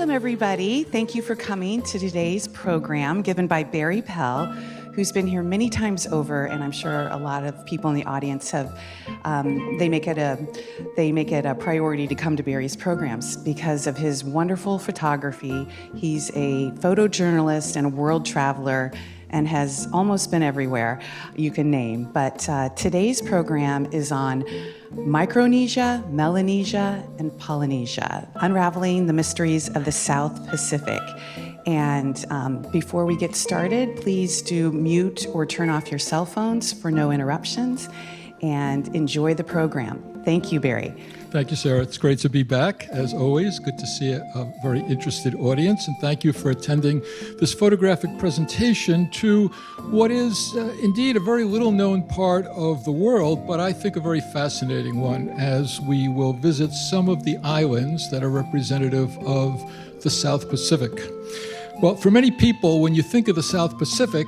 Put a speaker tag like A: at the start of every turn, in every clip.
A: Welcome, everybody. Thank you for coming to today's program given by Barry Pell, who's been here many times over, and I'm sure a lot of people in the audience have. They make it a priority to come to Barry's programs because of his wonderful photography. He's a photojournalist and a world traveler, and has almost been everywhere you can name. But today's program is on Micronesia, Melanesia, and Polynesia, unraveling the mysteries of the South Pacific. And before we get started, please do mute or turn off your cell phones for no interruptions, and enjoy the program. Thank you, Barry.
B: Thank you, Sarah. It's great to be back, as always. Good to see a very interested audience, and thank you for attending this photographic presentation to what is indeed a very little-known part of the world, but I think a very fascinating one, as we will visit some of the islands that are representative of the South Pacific. Well, for many people, when you think of the South Pacific,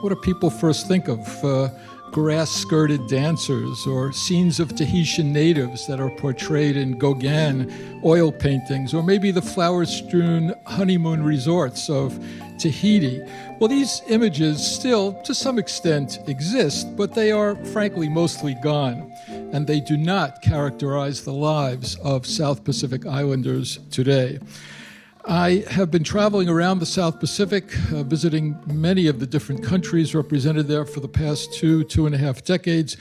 B: what do people first think of? Grass-skirted dancers or scenes of Tahitian natives that are portrayed in Gauguin oil paintings, or maybe the flower-strewn honeymoon resorts of Tahiti. Well, these images still, to some extent, exist, but they are, frankly, mostly gone, and they do not characterize the lives of South Pacific Islanders today. I have been traveling around the South Pacific, visiting many of the different countries represented there for the past 2.5 decades,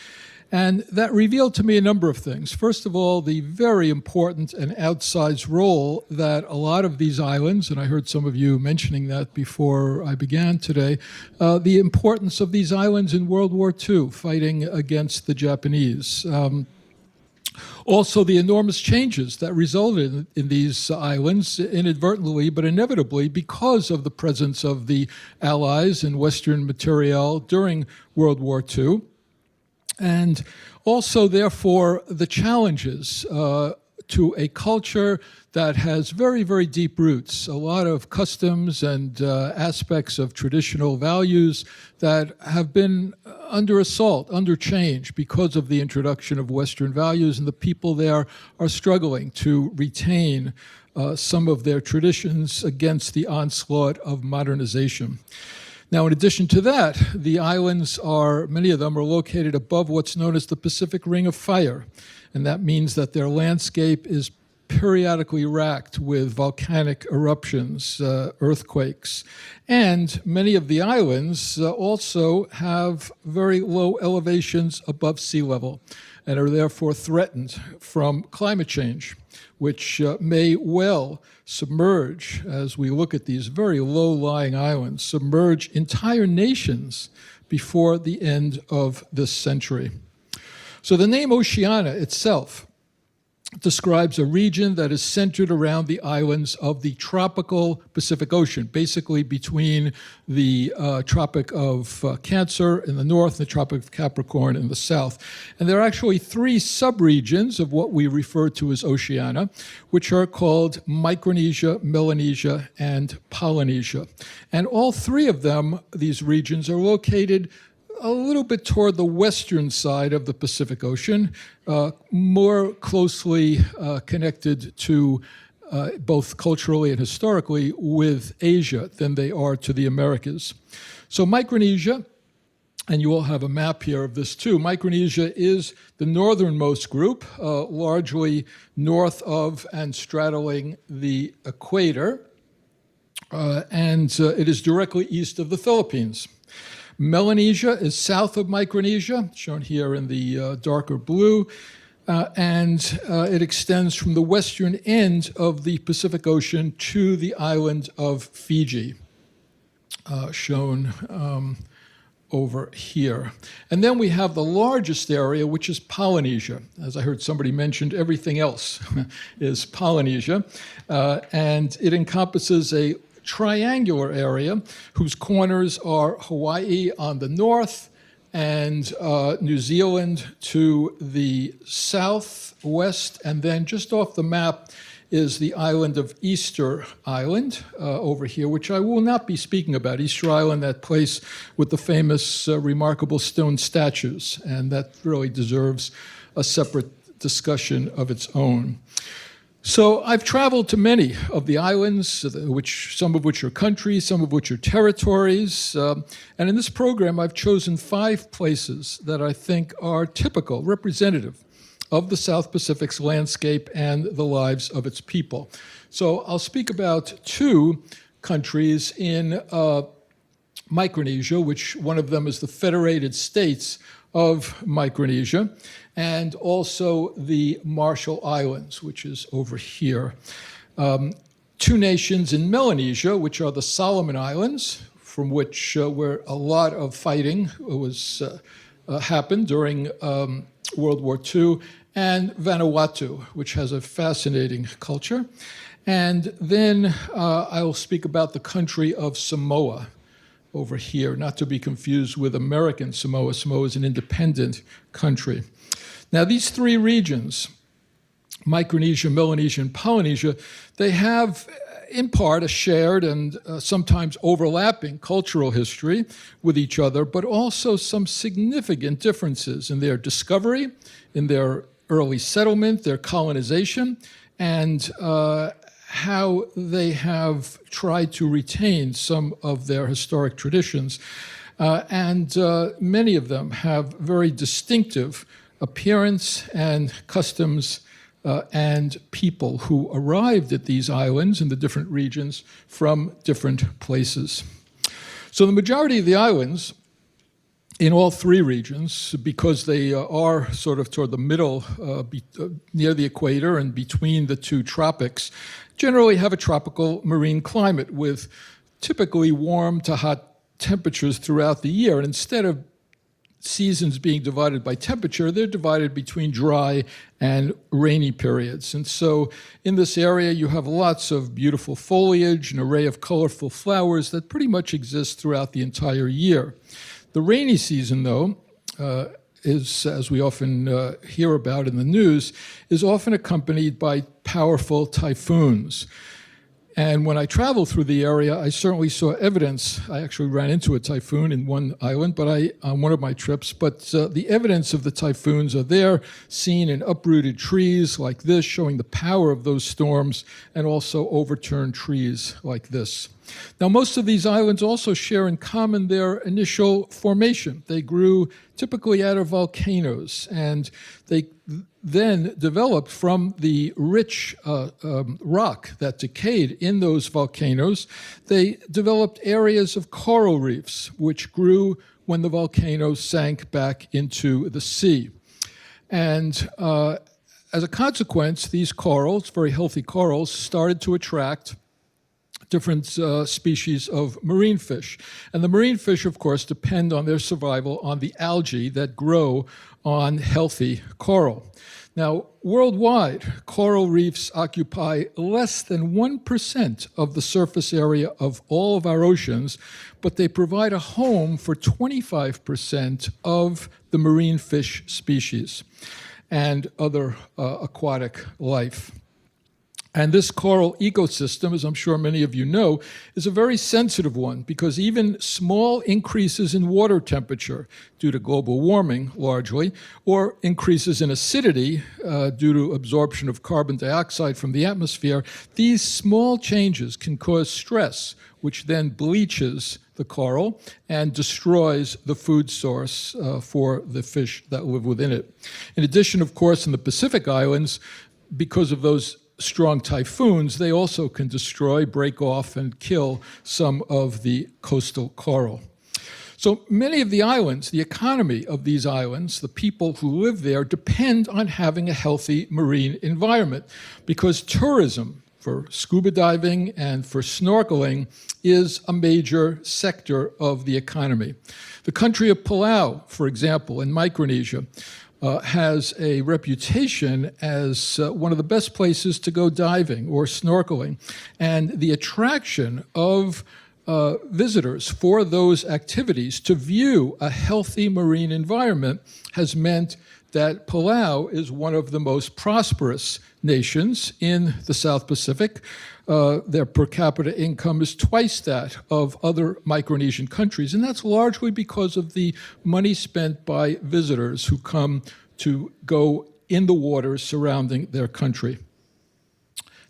B: and that revealed to me a number of things. First of all, the very important and outsized role that a lot of these islands, and I heard some of you mentioning that before I began today, the importance of these islands in World War II, fighting against the Japanese. Also, the enormous changes that resulted in these islands inadvertently but inevitably because of the presence of the Allies and Western materiel during World War II. And also, therefore, the challenges to a culture that has very, very deep roots, a lot of customs and aspects of traditional values that have been under assault, under change because of the introduction of Western values, and the people there are struggling to retain some of their traditions against the onslaught of modernization. Now, in addition to that, the islands many of them are located above what's known as the Pacific Ring of Fire, and that means that their landscape is periodically racked with volcanic eruptions, earthquakes. And many of the islands also have very low elevations above sea level and are therefore threatened from climate change, which may well submerge, as we look at these very low-lying islands, submerge entire nations before the end of this century. So the name Oceania itself describes a region that is centered around the islands of the tropical Pacific Ocean, basically between the Tropic of Cancer in the north and the Tropic of Capricorn in the south. And there are actually 3 subregions of what we refer to as Oceania, which are called Micronesia, Melanesia, and Polynesia. And all 3 of them, these regions, are located a little bit toward the western side of the Pacific Ocean, more closely connected to both culturally and historically with Asia than they are to the Americas. So Micronesia, and you all have a map here of this too, Micronesia is the northernmost group, largely north of and straddling the equator, and it is directly east of the Philippines. Melanesia is south of Micronesia, shown here in the darker blue, and it extends from the western end of the Pacific Ocean to the island of Fiji, shown over here. And then we have the largest area, which is Polynesia. As I heard somebody mentioned, everything else is Polynesia, and it encompasses a triangular area whose corners are Hawaii on the north and New Zealand to the southwest, and then just off the map is the island of Easter Island over here, which I will not be speaking about. Easter Island, that place with the famous remarkable stone statues, and that really deserves a separate discussion of its own. So I've traveled to many of the islands, some of which are countries, some of which are territories. And in this program, I've chosen 5 places that I think are typical, representative of the South Pacific's landscape and the lives of its people. So I'll speak about 2 countries in Micronesia, which one of them is the Federated States of Micronesia, and also the Marshall Islands, which is over here. 2 nations in Melanesia, which are the Solomon Islands, from which where a lot of fighting was happened during World War II, and Vanuatu, which has a fascinating culture. And then I'll speak about the country of Samoa over here, not to be confused with American Samoa. Samoa is an independent country. Now, these 3 regions, Micronesia, Melanesia, and Polynesia, they have, in part, a shared and sometimes overlapping cultural history with each other, but also some significant differences in their discovery, in their early settlement, their colonization, and how they have tried to retain some of their historic traditions. And many of them have very distinctive appearance and customs and people who arrived at these islands in the different regions from different places. So the majority of the islands in all 3 regions, because they are sort of toward the middle, near the equator and between the 2 tropics, generally have a tropical marine climate with typically warm to hot temperatures throughout the year. And instead of seasons being divided by temperature, they're divided between dry and rainy periods. And so in this area, you have lots of beautiful foliage, an array of colorful flowers that pretty much exist throughout the entire year. The rainy season, though, is, as we often hear about in the news, is often accompanied by powerful typhoons. And when I traveled through the area, I certainly saw evidence. I actually ran into a typhoon in one island, on one of my trips. But the evidence of the typhoons are there, seen in uprooted trees like this, showing the power of those storms, and also overturned trees like this. Now, most of these islands also share in common their initial formation. They grew typically out of volcanoes, and they then developed from the rich rock that decayed in those volcanoes. They developed areas of coral reefs, which grew when the volcano sank back into the sea. And as a consequence, these corals, very healthy corals, started to attract different species of marine fish. And the marine fish, of course, depend on their survival on the algae that grow on healthy coral. Now, worldwide, coral reefs occupy less than 1% of the surface area of all of our oceans, but they provide a home for 25% of the marine fish species and other aquatic life. And this coral ecosystem, as I'm sure many of you know, is a very sensitive one because even small increases in water temperature due to global warming largely, or increases in acidity due to absorption of carbon dioxide from the atmosphere, these small changes can cause stress, which then bleaches the coral and destroys the food source for the fish that live within it. In addition, of course, in the Pacific Islands, because of those strong typhoons, they also can destroy, break off, and kill some of the coastal coral. So many of the islands, the economy of these islands, the people who live there, depend on having a healthy marine environment because tourism for scuba diving and for snorkeling is a major sector of the economy. The country of Pell, for example, in Micronesia, has a reputation as one of the best places to go diving or snorkeling. And the attraction of visitors for those activities to view a healthy marine environment has meant that Palau is one of the most prosperous nations in the South Pacific. Their per capita income is twice that of other Micronesian countries, and that's largely because of the money spent by visitors who come to go in the waters surrounding their country.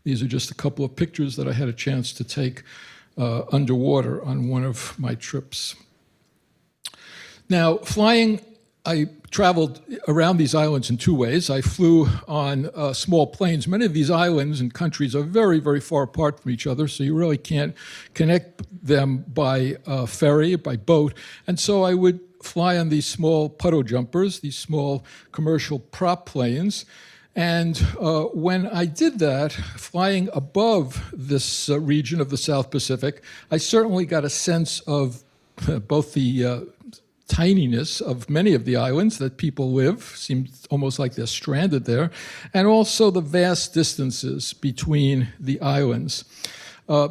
B: These are just a couple of pictures that I had a chance to take underwater on one of my trips. Now, flying, I traveled around these islands in two ways. I flew on small planes. Many of these islands and countries are very, very far apart from each other, so you really can't connect them by ferry, by boat. And so I would fly on these small puddle jumpers, these small commercial prop planes. And when I did that, flying above this region of the South Pacific, I certainly got a sense of both the tininess of many of the islands that people live, seems almost like they're stranded there, and also the vast distances between the islands.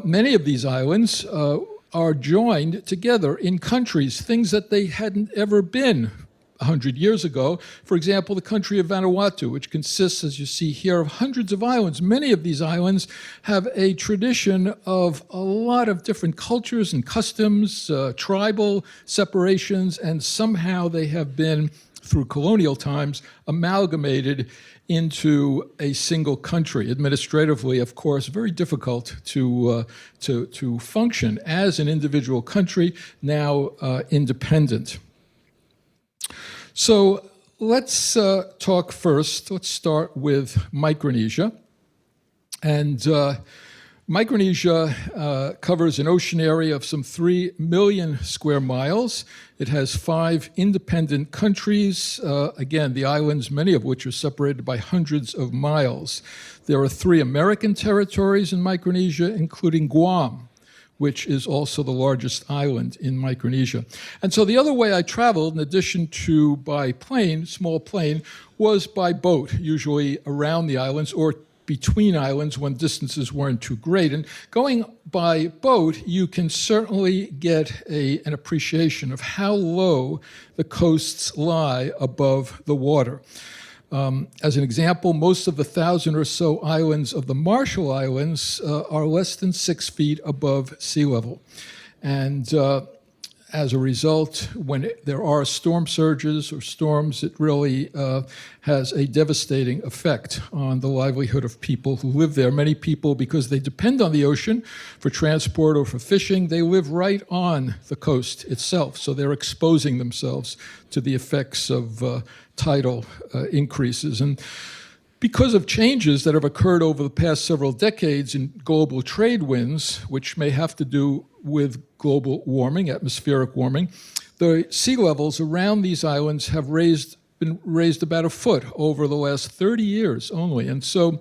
B: Many of these islands are joined together in countries, things that they hadn't ever been 100 years ago. For example, the country of Vanuatu, which consists, as you see here, of hundreds of islands. Many of these islands have a tradition of a lot of different cultures and customs, tribal separations, and somehow they have been, through colonial times, amalgamated into a single country. Administratively, of course, very difficult to function as an individual country, now independent. So let's talk first. Let's start with Micronesia. And Micronesia covers an ocean area of some 3 million square miles. It has 5 independent countries. Again, the islands, many of which are separated by hundreds of miles. There are 3 American territories in Micronesia, including Guam, which is also the largest island in Micronesia. And so the other way I traveled, in addition to by plane, small plane, was by boat, usually around the islands or between islands when distances weren't too great. And going by boat, you can certainly get an appreciation of how low the coasts lie above the water. As an example, most of the 1,000 or so islands of the Marshall Islands are less than 6 feet above sea level. And as a result, when there are storm surges or storms, it really has a devastating effect on the livelihood of people who live there. Many people, because they depend on the ocean for transport or for fishing, they live right on the coast itself. So they're exposing themselves to the effects of tidal increases. And because of changes that have occurred over the past several decades in global trade winds, which may have to do with global warming, atmospheric warming, the sea levels around these islands have been raised about a foot over the last 30 years only. And so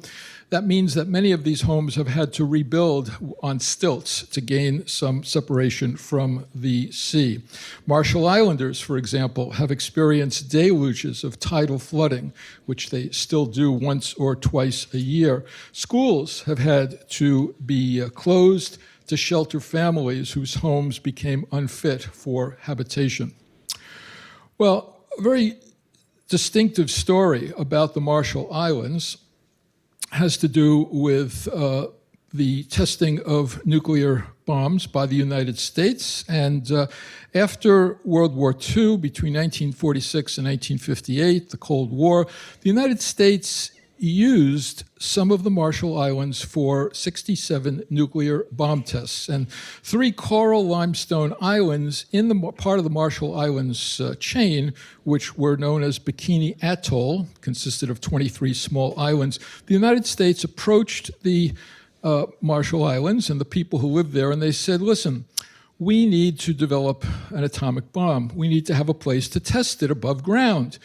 B: that means that many of these homes have had to rebuild on stilts to gain some separation from the sea. Marshall Islanders, for example, have experienced deluges of tidal flooding, which they still do once or twice a year. Schools have had to be closed to shelter families whose homes became unfit for habitation. Well, a very distinctive story about the Marshall Islands has to do with the testing of nuclear bombs by the United States. And after World War II, between 1946 and 1958, the Cold War, the United States used some of the Marshall Islands for 67 nuclear bomb tests. And 3 coral limestone islands in the part of the Marshall Islands chain, which were known as Bikini Atoll, consisted of 23 small islands. The United States approached the Marshall Islands and the people who lived there, and they said, listen, we need to develop an atomic bomb. We need to have a place to test it above ground.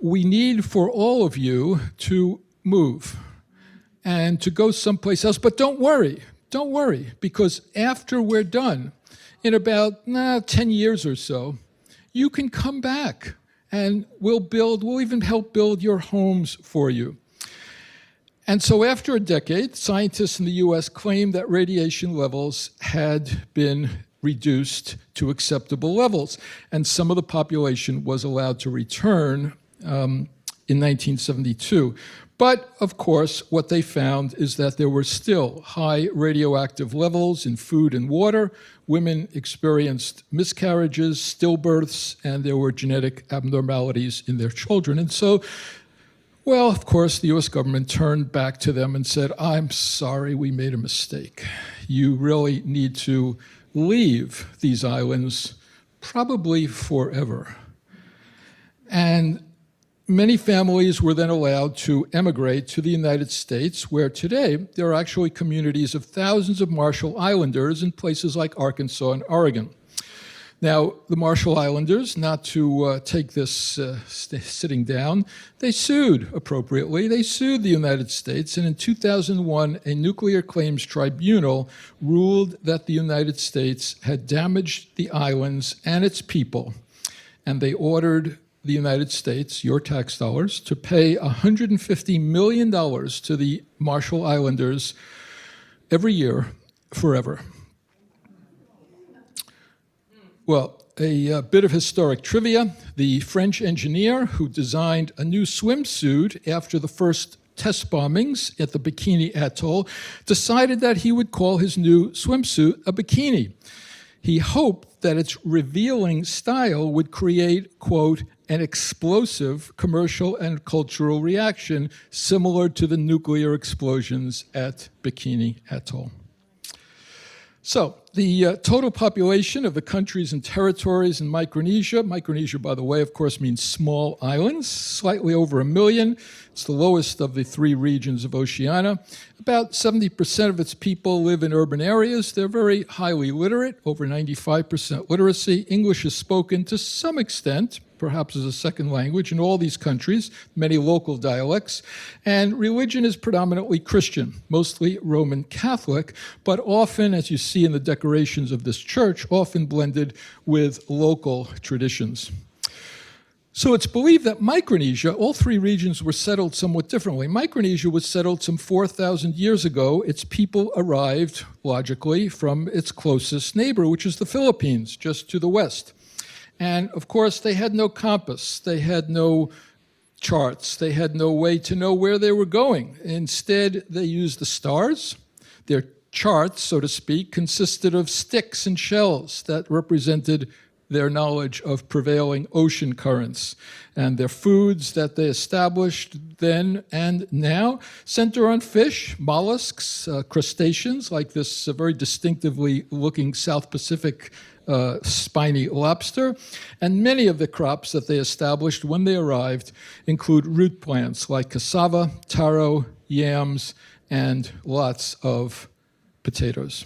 B: We need for all of you to move and to go someplace else. But don't worry, because after we're done, in about 10 years or so, you can come back and we'll even help build your homes for you. And so after a decade, scientists in the US claimed that radiation levels had been reduced to acceptable levels, and some of the population was allowed to return in 1972. But, of course, what they found is that there were still high radioactive levels in food and water. Women experienced miscarriages, stillbirths, and there were genetic abnormalities in their children. And so Well, of course, the US government turned back to them and said, I'm sorry, we made a mistake. You really need to leave these islands, probably forever. And many families were then allowed to emigrate to the United States, where today there are actually communities of thousands of Marshall Islanders in places like Arkansas and Oregon. Now, the Marshall Islanders, not to take this sitting down, they sued appropriately. They sued the United States, and in 2001, a nuclear claims tribunal ruled that the United States had damaged the islands and its people, and they ordered the United States, your tax dollars, to pay $150 million to the Marshall Islanders every year, forever. Well, a bit of historic trivia. The French engineer who designed a new swimsuit after the first test bombings at the Bikini Atoll decided that he would call his new swimsuit a bikini. He hoped that its revealing style would create, quote, an explosive commercial and cultural reaction similar to the nuclear explosions at Bikini Atoll. So, the total population of the countries and territories in Micronesia, Micronesia, by the way, of course, means small islands, slightly over 1 million. It's the lowest of the 3 regions of Oceania. About 70% of its people live in urban areas. They're very highly literate, over 95% literacy. English is spoken to some extent, perhaps as a second language, in all these countries, many local dialects. And religion is predominantly Christian, mostly Roman Catholic, but often, as you see in the decorations of this church, often blended with local traditions. So it's believed that Micronesia, all 3 regions were settled somewhat differently. Micronesia was settled some 4,000 years ago. Its people arrived, logically, from its closest neighbor, which is the Philippines, just to the west. And of course, they had no compass. They had no charts. They had no way to know where they were going. Instead, they used the stars. Their charts, so to speak, consisted of sticks and shells that represented their knowledge of prevailing ocean currents. And their foods that they established then and now center on fish, mollusks, crustaceans, like this very distinctively looking South Pacific spiny lobster. And many of the crops that they established when they arrived include root plants like cassava, taro, yams, and lots of potatoes.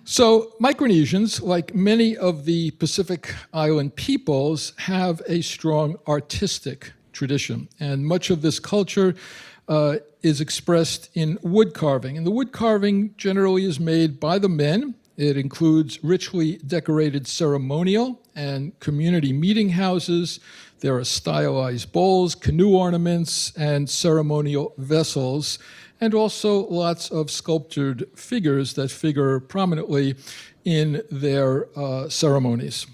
B: So Micronesians, like many of the Pacific Island peoples, have a strong artistic tradition. And much of this culture is expressed in wood carving. And the wood carving generally is made by the men. It includes richly decorated ceremonial and community meeting houses. There are stylized bowls, canoe ornaments, and ceremonial vessels, and also lots of sculptured figures that figure prominently in their ceremonies.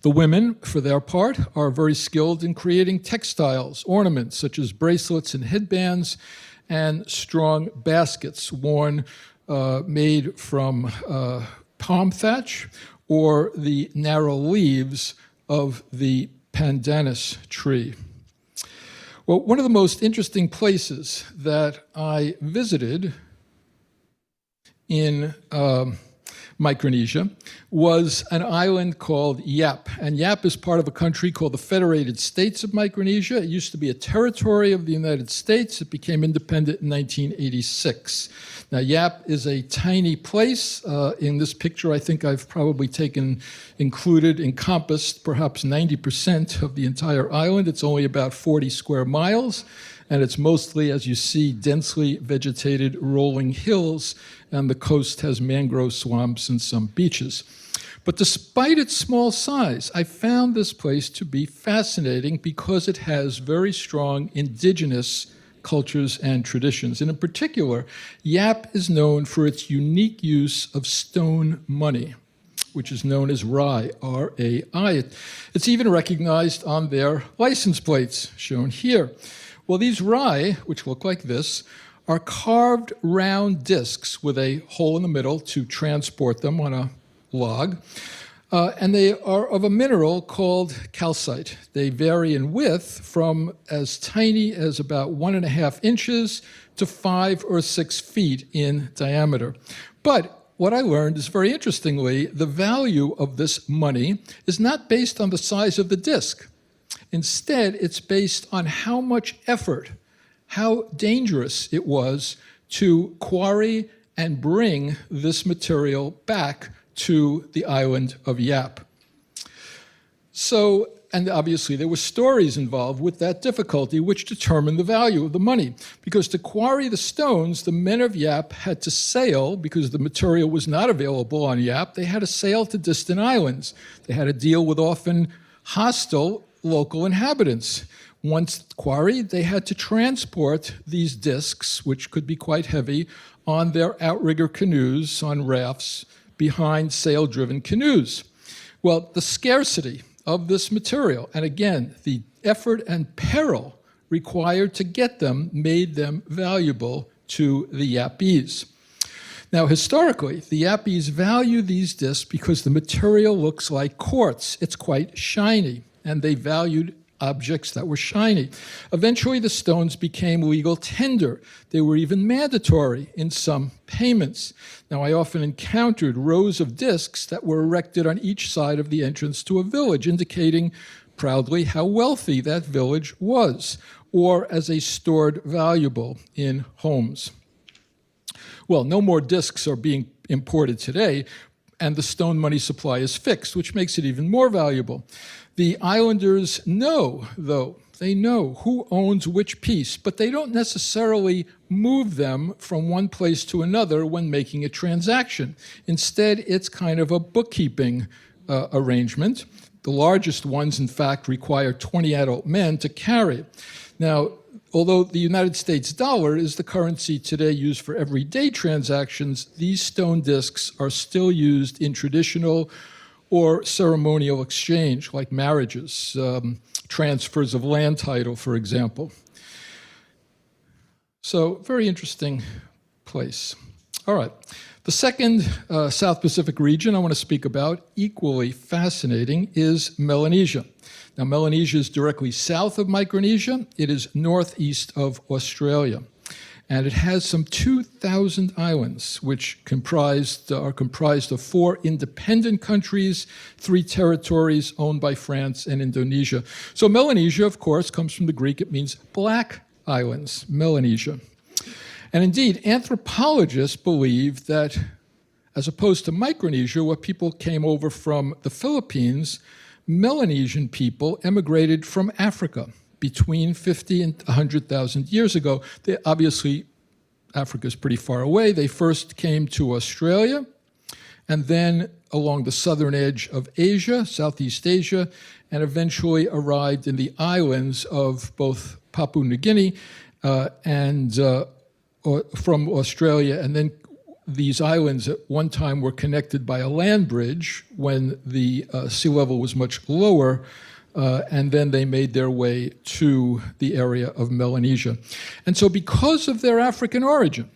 B: The women, for their part, are very skilled in creating textiles, ornaments such as bracelets and headbands, and strong baskets worn made from palm thatch or the narrow leaves of the pandanus tree. Well, one of the most interesting places that I visited in Micronesia was an island called Yap. And Yap is part of a country called the Federated States of Micronesia. It used to be a territory of the United States. It became independent in 1986. Now, Yap is a tiny place. In this picture, I think I've probably encompassed perhaps 90% of the entire island. It's only about 40 square miles. And it's mostly, as you see, densely vegetated rolling hills, and the coast has mangrove swamps and some beaches. But despite its small size, I found this place to be fascinating because it has very strong indigenous cultures and traditions. And in particular, Yap is known for its unique use of stone money, which is known as Rai, R-A-I. It's even recognized on their license plates, shown here. Well, these Rai, which look like this, are carved round discs with a hole in the middle to transport them on a log. And they are of a mineral called calcite. They vary in width from as tiny as about 1.5 inches to 5 or 6 feet in diameter. But what I learned is, very interestingly, the value of this money is not based on the size of the disc. Instead, it's based on how much effort, how dangerous it was to quarry and bring this material back to the island of Yap. So, and obviously there were stories involved with that difficulty which determined the value of the money. Because to quarry the stones, the men of Yap had to sail, because the material was not available on Yap, they had to sail to distant islands. They had to deal with often hostile local inhabitants. Once quarried, they had to transport these discs, which could be quite heavy, on their outrigger canoes, on rafts, behind sail-driven canoes. Well, the scarcity of this material, and again, the effort and peril required to get them, made them valuable to the Yapese. Now, historically, the Yapese value these discs because the material looks like quartz. It's quite shiny, and they valued objects that were shiny. Eventually, the stones became legal tender. They were even mandatory in some payments. Now, I often encountered rows of discs that were erected on each side of the entrance to a village, indicating proudly how wealthy that village was, or as a stored valuable in homes. Well, no more discs are being imported today, and the stone money supply is fixed, which makes it even more valuable. The islanders know, though, they know who owns which piece, but they don't necessarily move them from one place to another when making a transaction. Instead, it's kind of a bookkeeping arrangement. The largest ones, in fact, require 20 adult men to carry. Now, although the United States dollar is the currency today used for everyday transactions, these stone discs are still used in traditional or ceremonial exchange, like marriages, transfers of land title, for example. So, very interesting place. All right. The second South Pacific region I want to speak about, equally fascinating, is Melanesia. Now, Melanesia is directly south of Micronesia. It is northeast of Australia. And it has some 2,000 islands, which are comprised of 4 independent countries, 3 territories owned by France and Indonesia. So Melanesia, of course, comes from the Greek. It means black islands, Melanesia. And indeed, anthropologists believe that, as opposed to Micronesia, where people came over from the Philippines, Melanesian people emigrated from Africa between 50 and 100,000 years ago. Obviously, Africa is pretty far away. They first came to Australia, and then along the southern edge of Asia, Southeast Asia, and eventually arrived in the islands of both Papua New Guinea and from Australia. And then these islands at one time were connected by a land bridge when the sea level was much lower. And then they made their way to the area of Melanesia. And so because of their African origin,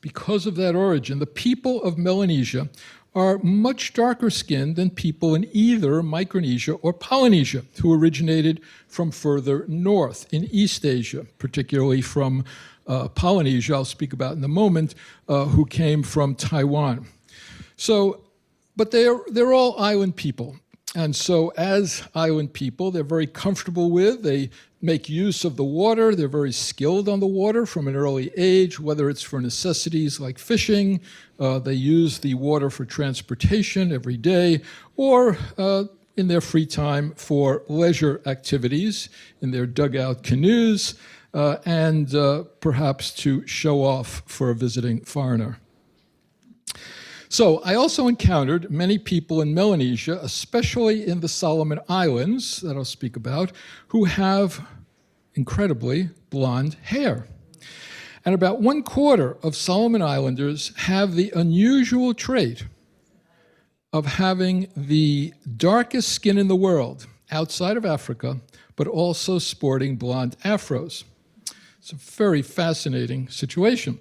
B: because of that origin, the people of Melanesia are much darker skinned than people in either Micronesia or Polynesia, who originated from further north in East Asia, particularly from Polynesia, I'll speak about in a moment, who came from Taiwan. So, but they're all island people. And so as island people, they're very comfortable with, they make use of the water, they're very skilled on the water from an early age, whether it's for necessities like fishing, they use the water for transportation every day, or in their free time for leisure activities, in their dugout canoes, and perhaps to show off for a visiting foreigner. So I also encountered many people in Melanesia, especially in the Solomon Islands, that I'll speak about, who have incredibly blonde hair. And about 1/4 of Solomon Islanders have the unusual trait of having the darkest skin in the world, outside of Africa, but also sporting blonde afros. It's a very fascinating situation.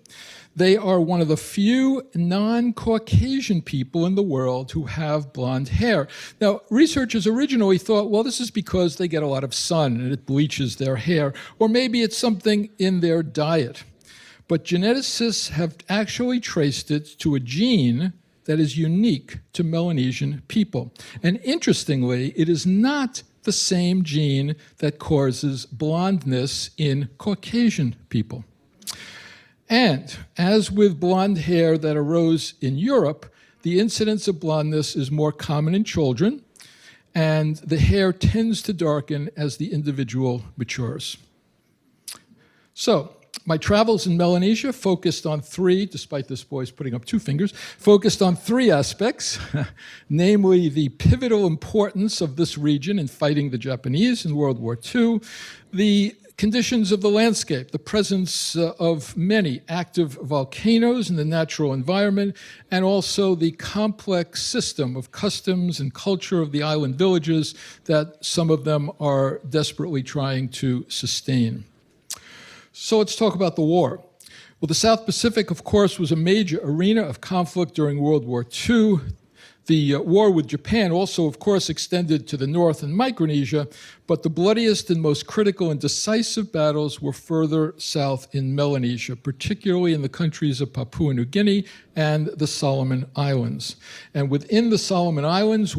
B: They are one of the few non-Caucasian people in the world who have blonde hair. Now, researchers originally thought, well, this is because they get a lot of sun and it bleaches their hair, or maybe it's something in their diet. But geneticists have actually traced it to a gene that is unique to Melanesian people. And interestingly, it is not the same gene that causes blondness in Caucasian people. And as with blonde hair that arose in Europe, the incidence of blondness is more common in children, and the hair tends to darken as the individual matures. So, my travels in Melanesia focused on three, despite this boy's putting up two fingers, focused on three aspects, namely the pivotal importance of this region in fighting the Japanese in World War II, the conditions of the landscape, the presence of many active volcanoes in the natural environment, and also the complex system of customs and culture of the island villages that some of them are desperately trying to sustain. So let's talk about the war. Well, the South Pacific, of course, was a major arena of conflict during World War II. The war with Japan also, of course, extended to the north and Micronesia, but the bloodiest and most critical and decisive battles were further south in Melanesia, particularly in the countries of Papua New Guinea and the Solomon Islands. And within the Solomon Islands,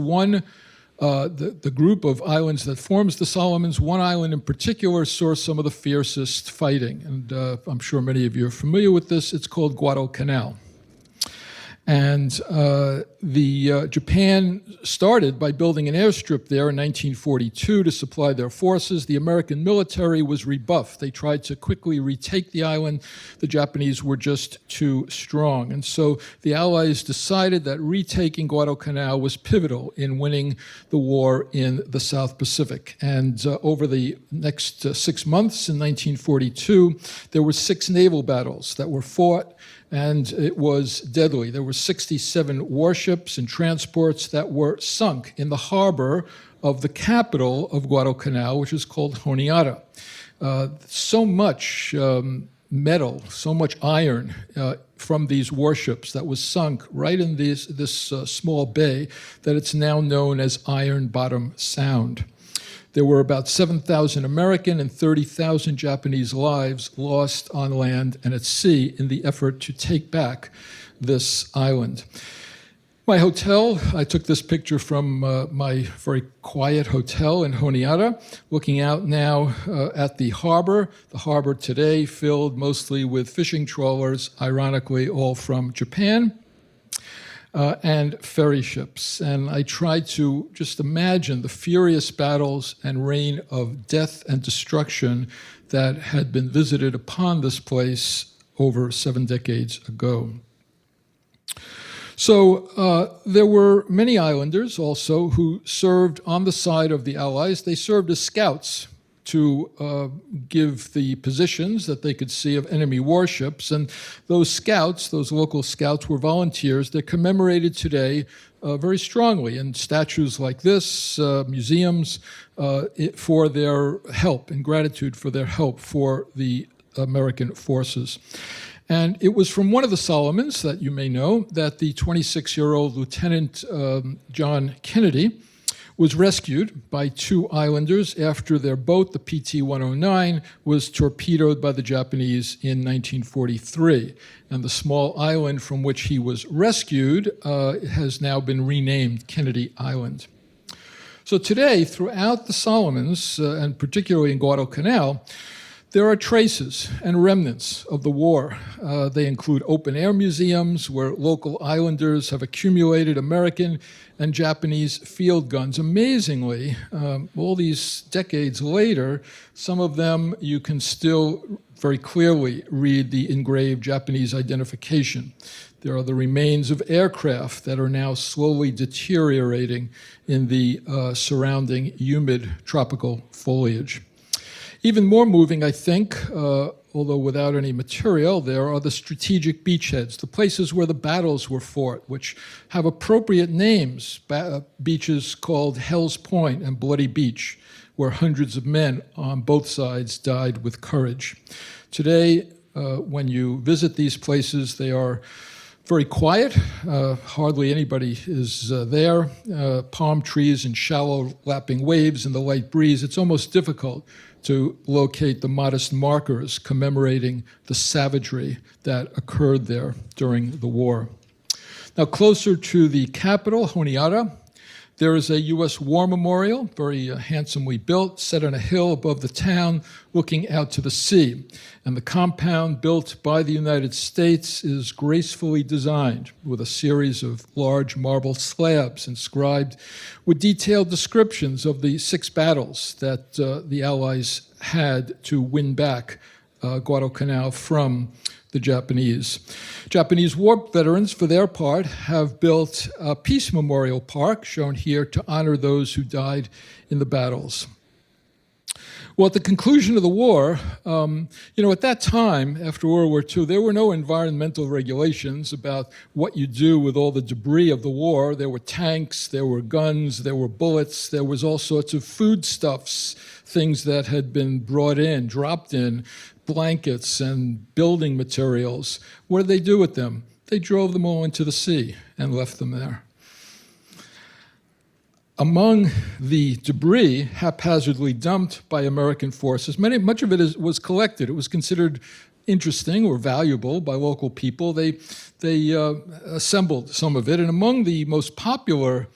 B: the group of islands that forms the Solomons, one island in particular saw some of the fiercest fighting. And I'm sure many of you are familiar with this. It's called Guadalcanal. And Japan started by building an airstrip there in 1942 to supply their forces. The American military was rebuffed. They tried to quickly retake the island. The Japanese were just too strong. And so the Allies decided that retaking Guadalcanal was pivotal in winning the war in the South Pacific. And over the next 6 months in 1942, there were 6 naval battles that were fought, and it was deadly. There were 67 warships and transports that were sunk in the harbor of the capital of Guadalcanal, which is called Honiara. So much metal, so much iron from these warships that was sunk right in this small bay that it's now known as Iron Bottom Sound. There were about 7,000 American and 30,000 Japanese lives lost on land and at sea in the effort to take back this island. My hotel, I took this picture from my very quiet hotel in Honiara, looking out now at the harbor today filled mostly with fishing trawlers, ironically all from Japan. And ferry ships. And I tried to just imagine the furious battles and reign of death and destruction that had been visited upon this place over 7 decades ago. So there were many islanders also who served on the side of the Allies. They served as scouts to give the positions that they could see of enemy warships. And those scouts, those local scouts, were volunteers. They're commemorated today very strongly in statues like this, museums, for their help, in gratitude for their help for the American forces. And it was from one of the Solomons that you may know that the 26-year-old Lieutenant John Kennedy was rescued by 2 islanders after their boat, the PT-109, was torpedoed by the Japanese in 1943. And the small island from which he was rescued has now been renamed Kennedy Island. So today, throughout the Solomons, and particularly in Guadalcanal, there are traces and remnants of the war. They include open-air museums where local islanders have accumulated American and Japanese field guns. Amazingly, all these decades later, some of them you can still very clearly read the engraved Japanese identification. There are the remains of aircraft that are now slowly deteriorating in the surrounding humid tropical foliage. Even more moving, I think, although without any material, there are the strategic beachheads, the places where the battles were fought, which have appropriate names, beaches called Hell's Point and Bloody Beach, where hundreds of men on both sides died with courage. Today, when you visit these places, they are very quiet. Hardly anybody is there. Palm trees and shallow lapping waves in the light breeze. It's almost difficult to locate the modest markers commemorating the savagery that occurred there during the war. Now, closer to the capital, Honiara, there is a U.S. War Memorial, very handsomely built, set on a hill above the town, looking out to the sea. And the compound built by the United States is gracefully designed with a series of large marble slabs inscribed with detailed descriptions of the 6 battles that the Allies had to win back Guadalcanal from the Japanese. Japanese war veterans, for their part, have built a Peace Memorial Park, shown here, to honor those who died in the battles. Well, at the conclusion of the war, at that time, after World War II, there were no environmental regulations about what you do with all the debris of the war. There were tanks, there were guns, there were bullets, there was all sorts of foodstuffs, things that had been brought in, dropped in, blankets and building materials. What did they do with them? They drove them all into the sea and left them there. Among the debris haphazardly dumped by American forces, much of it was collected. It was considered interesting or valuable by local people. They assembled some of it, and among the most popular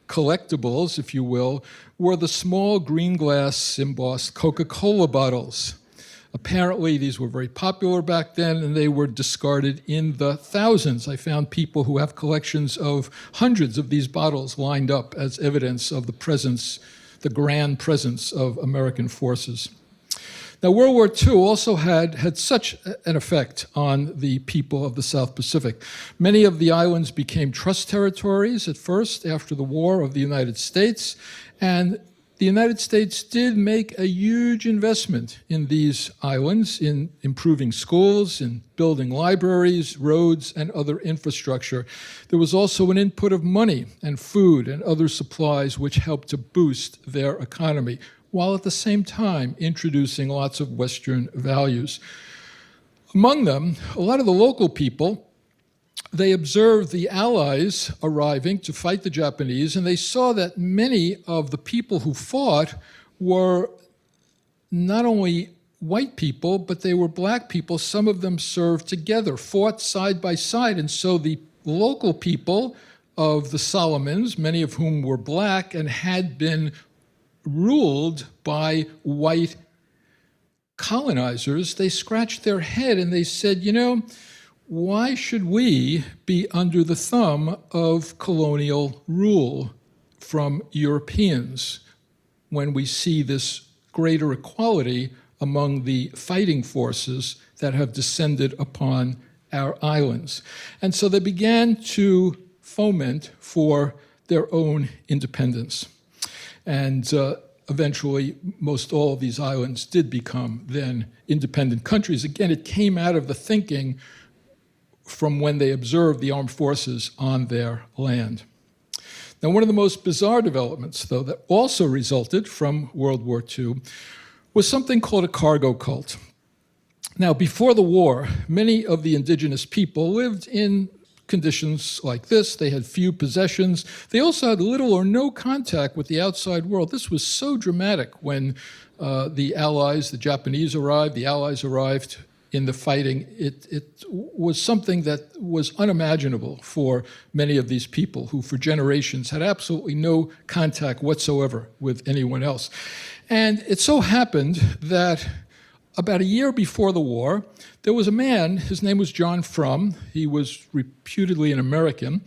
B: collectibles, if you will, were the small green glass embossed Coca-Cola bottles. Apparently, these were very popular back then, and they were discarded in the thousands. I found people who have collections of hundreds of these bottles lined up as evidence of the grand presence of American forces. Now, World War II also had such an effect on the people of the South Pacific. Many of the islands became trust territories at first after the war of the United States, and the United States did make a huge investment in these islands, in improving schools, in building libraries, roads, and other infrastructure. There was also an input of money and food and other supplies which helped to boost their economy, while at the same time introducing lots of Western values. Among them, a lot of the local people, they observed the Allies arriving to fight the Japanese, and they saw that many of the people who fought were not only white people, but they were black people. Some of them served together, fought side by side, and so the local people of the Solomons, many of whom were black and had been ruled by white colonizers, they scratched their head and they said, why should we be under the thumb of colonial rule from Europeans when we see this greater equality among the fighting forces that have descended upon our islands? And so they began to foment for their own independence. And eventually, most all of these islands did become then independent countries. Again, it came out of the thinking from when they observed the armed forces on their land. Now, one of the most bizarre developments, though, that also resulted from World War II was something called a cargo cult. Now, before the war, many of the indigenous people lived in conditions like this. They had few possessions. They also had little or no contact with the outside world. This was so dramatic when the Japanese arrived, the Allies arrived in the fighting. It was something that was unimaginable for many of these people who for generations had absolutely no contact whatsoever with anyone else. And it so happened that about a year before the war, there was a man, his name was John Frum. He was reputedly an American,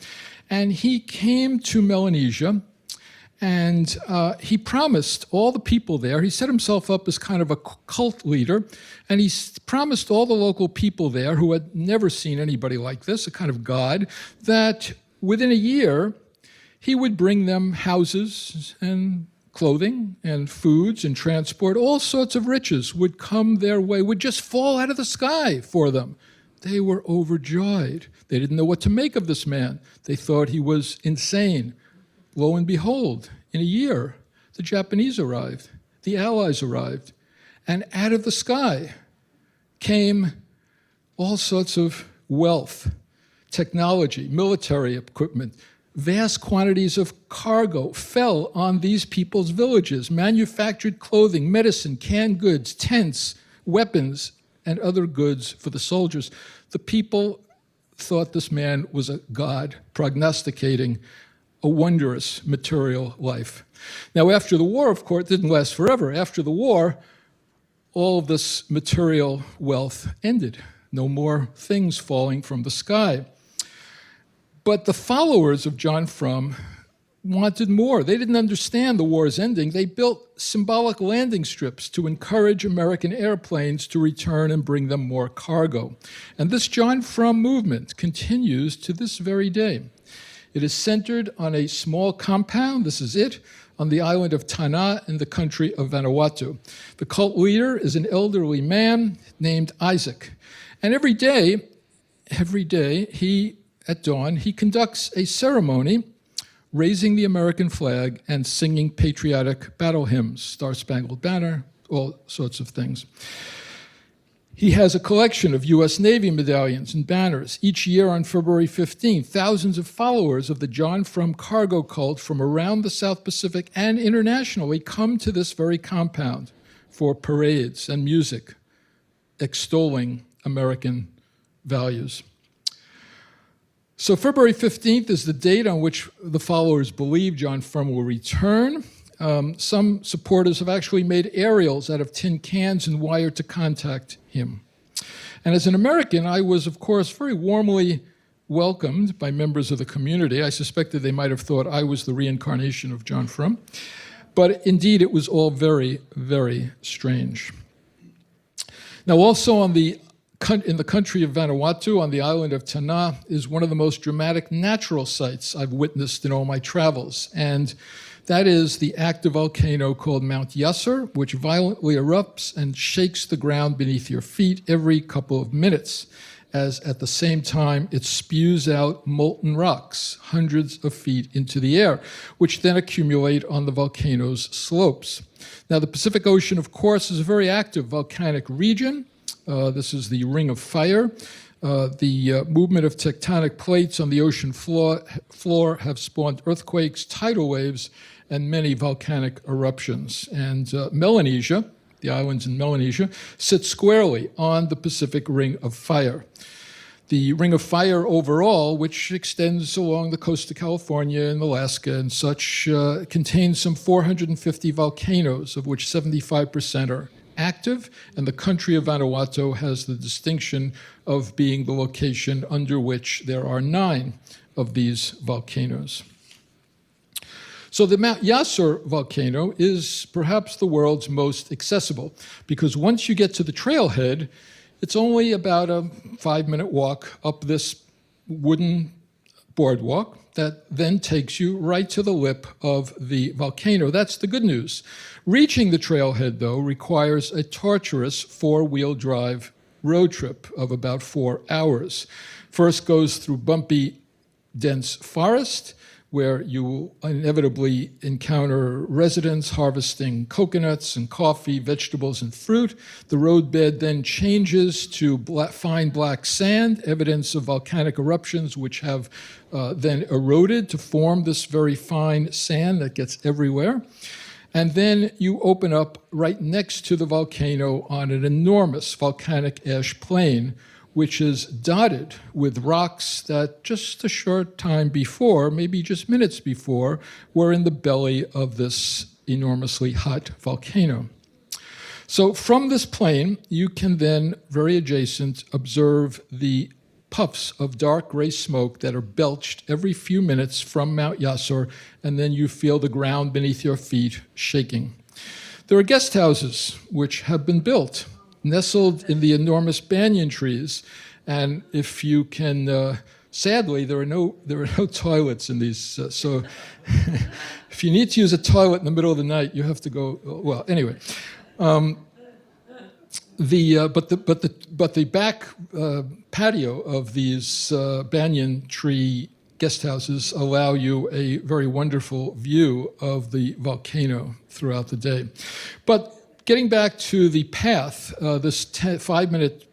B: and he came to Melanesia, and he promised all the people there, he set himself up as kind of a cult leader, and he promised all the local people there who had never seen anybody like this, a kind of god, that within a year, he would bring them houses and clothing and foods and transport. All sorts of riches would come their way, would just fall out of the sky for them. They were overjoyed. They didn't know what to make of this man. They thought he was insane. Lo and behold, in a year, the Japanese arrived. the Allies arrived. And out of the sky came all sorts of wealth, technology, military equipment. Vast quantities of cargo fell on these people's villages, manufactured clothing, medicine, canned goods, tents, weapons, and other goods for the soldiers. The people thought this man was a god, prognosticating a wondrous material life. Now, after the war, of course, it didn't last forever. After the war, all of this material wealth ended. No more things falling from the sky. But the followers of John Frum wanted more. They didn't understand the war's ending. They built symbolic landing strips to encourage American airplanes to return and bring them more cargo. And this John Frum movement continues to this very day. It is centered on a small compound, this is it, on the island of Tanna in the country of Vanuatu. The cult leader is an elderly man named Isaac. And every day, at dawn, he conducts a ceremony raising the American flag and singing patriotic battle hymns, Star Spangled Banner, all sorts of things. He has a collection of U.S. Navy medallions and banners. Each year on February 15th, thousands of followers of the John Frum cargo cult from around the South Pacific and internationally come to this very compound for parades and music, extolling American values. So February 15th is the date on which the followers believe John Frum will return. Some supporters have actually made aerials out of tin cans and wired to contact him. And as an American, I was, of course, very warmly welcomed by members of the community. I suspected they might have thought I was the reincarnation of John Frum. But indeed, it was all very, very strange. Now, also in the country of Vanuatu, on the island of Tanna, is one of the most dramatic natural sights I've witnessed in all my travels. And that is the active volcano called Mount Yasur, which violently erupts and shakes the ground beneath your feet every couple of minutes, as at the same time it spews out molten rocks hundreds of feet into the air, which then accumulate on the volcano's slopes. Now, the Pacific Ocean, of course, is a very active volcanic region. This is the Ring of Fire. The movement of tectonic plates on the ocean floor have spawned earthquakes, tidal waves, and many volcanic eruptions. And Melanesia, the islands in Melanesia, sit squarely on the Pacific Ring of Fire. The Ring of Fire overall, which extends along the coast of California and Alaska and such, contains some 450 volcanoes, of which 75% are active, and the country of Vanuatu has the distinction of being the location under which there are 9 of these volcanoes. So the Mount Yasur volcano is perhaps the world's most accessible, because once you get to the trailhead, it's only about a 5-minute walk up this wooden boardwalk that then takes you right to the lip of the volcano. That's the good news. Reaching the trailhead, though, requires a torturous 4-wheel drive road trip of about 4 hours. First goes through bumpy, dense forest, where you will inevitably encounter residents harvesting coconuts and coffee, vegetables, and fruit. The roadbed then changes to fine black sand, evidence of volcanic eruptions which have then eroded to form this very fine sand that gets everywhere. And then you open up right next to the volcano on an enormous volcanic ash plain, which is dotted with rocks that just a short time before, maybe just minutes before, were in the belly of this enormously hot volcano. So from this plain, you can then, very adjacent, observe the puffs of dark gray smoke that are belched every few minutes from Mount Yasur, and then you feel the ground beneath your feet shaking. There are guest houses which have been built nestled in the enormous banyan trees, and if you can, sadly, there are no toilets in these. So, if you need to use a toilet in the middle of the night, you have to go. Well, anyway, but the back patio of these banyan tree guest houses allow you a very wonderful view of the volcano throughout the day. But getting back to the path, this 5-minute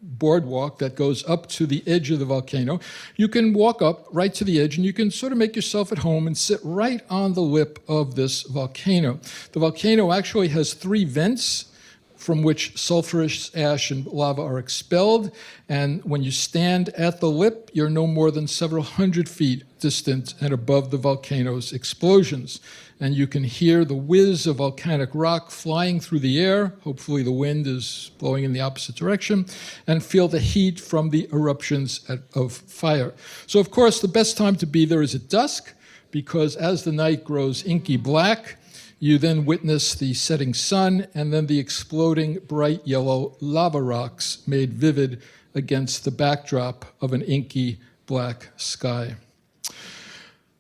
B: boardwalk that goes up to the edge of the volcano, you can walk up right to the edge and you can sort of make yourself at home and sit right on the lip of this volcano. The volcano actually has 3 vents from which sulfurous ash and lava are expelled, and when you stand at the lip, you're no more than several hundred feet distant and above the volcano's explosions. And you can hear the whiz of volcanic rock flying through the air, hopefully the wind is blowing in the opposite direction, and feel the heat from the eruptions of fire. So of course the best time to be there is at dusk, because as the night grows inky black, you then witness the setting sun and then the exploding bright yellow lava rocks made vivid against the backdrop of an inky black sky.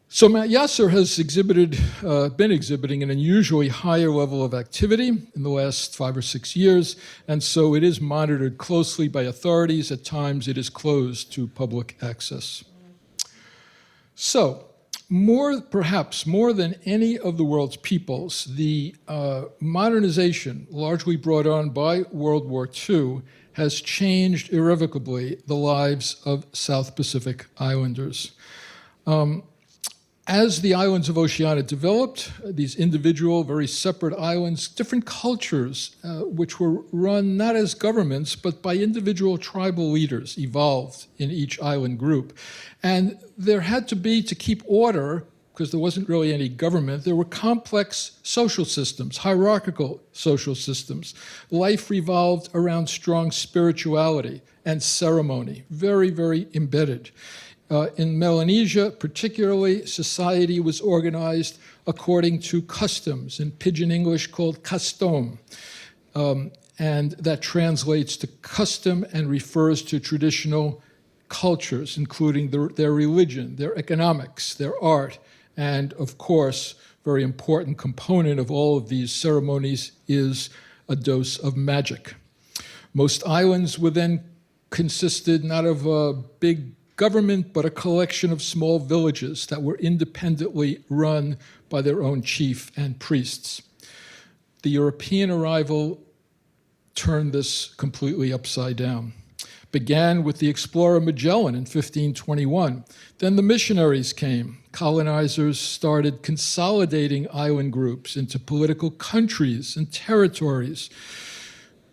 B: So Mount Yasur has been exhibiting an unusually higher level of activity in the last 5 or 6 years, and so it is monitored closely by authorities. At times it is closed to public access. So, perhaps more than any of the world's peoples, the modernization, largely brought on by World War II, has changed irrevocably the lives of South Pacific islanders. As the islands of Oceania developed, these individual, very separate islands, different cultures, which were run not as governments, but by individual tribal leaders, evolved in each island group. And there had to be, to keep order, because there wasn't really any government, there were complex social systems, hierarchical social systems. Life revolved around strong spirituality and ceremony, very, very embedded. In Melanesia, particularly, society was organized according to customs, in Pidgin English called custom. And that translates to custom and refers to traditional cultures, including their religion, their economics, their art, and, of course, very important component of all of these ceremonies is a dose of magic. Most islands were then consisted not of a big government, but a collection of small villages that were independently run by their own chief and priests. The European arrival turned this completely upside down. Began with the explorer Magellan in 1521. Then the missionaries came. Colonizers started consolidating island groups into political countries and territories.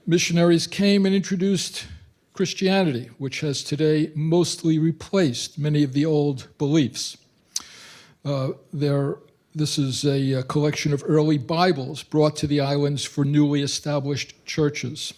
B: Missionaries came and introduced Christianity, which has today mostly replaced many of the old beliefs. This is a collection of early Bibles brought to the islands for newly established churches.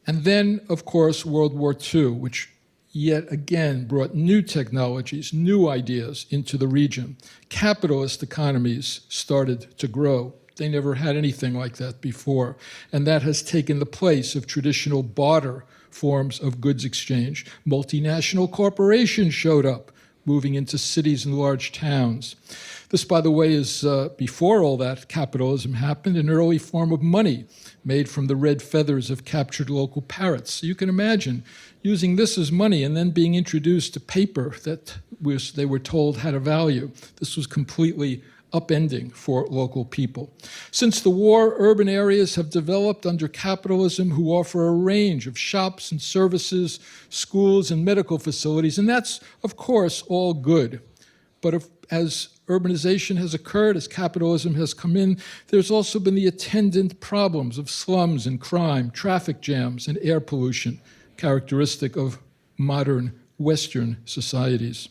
B: And then, of course, World War II, which yet again brought new technologies, new ideas into the region. Capitalist economies started to grow. They never had anything like that before. And that has taken the place of traditional barter forms of goods exchange. Multinational corporations showed up, moving into cities and large towns. This, by the way, is, before all that capitalism happened, an early form of money made from the red feathers of captured local parrots. So you can imagine using this as money and then being introduced to paper that they were told had a value. This was completely upending for local people. Since the war, urban areas have developed under capitalism who offer a range of shops and services, schools and medical facilities, and that's, of course, all good. But as urbanization has occurred, as capitalism has come in, there's also been the attendant problems of slums and crime, traffic jams, and air pollution, characteristic of modern Western societies.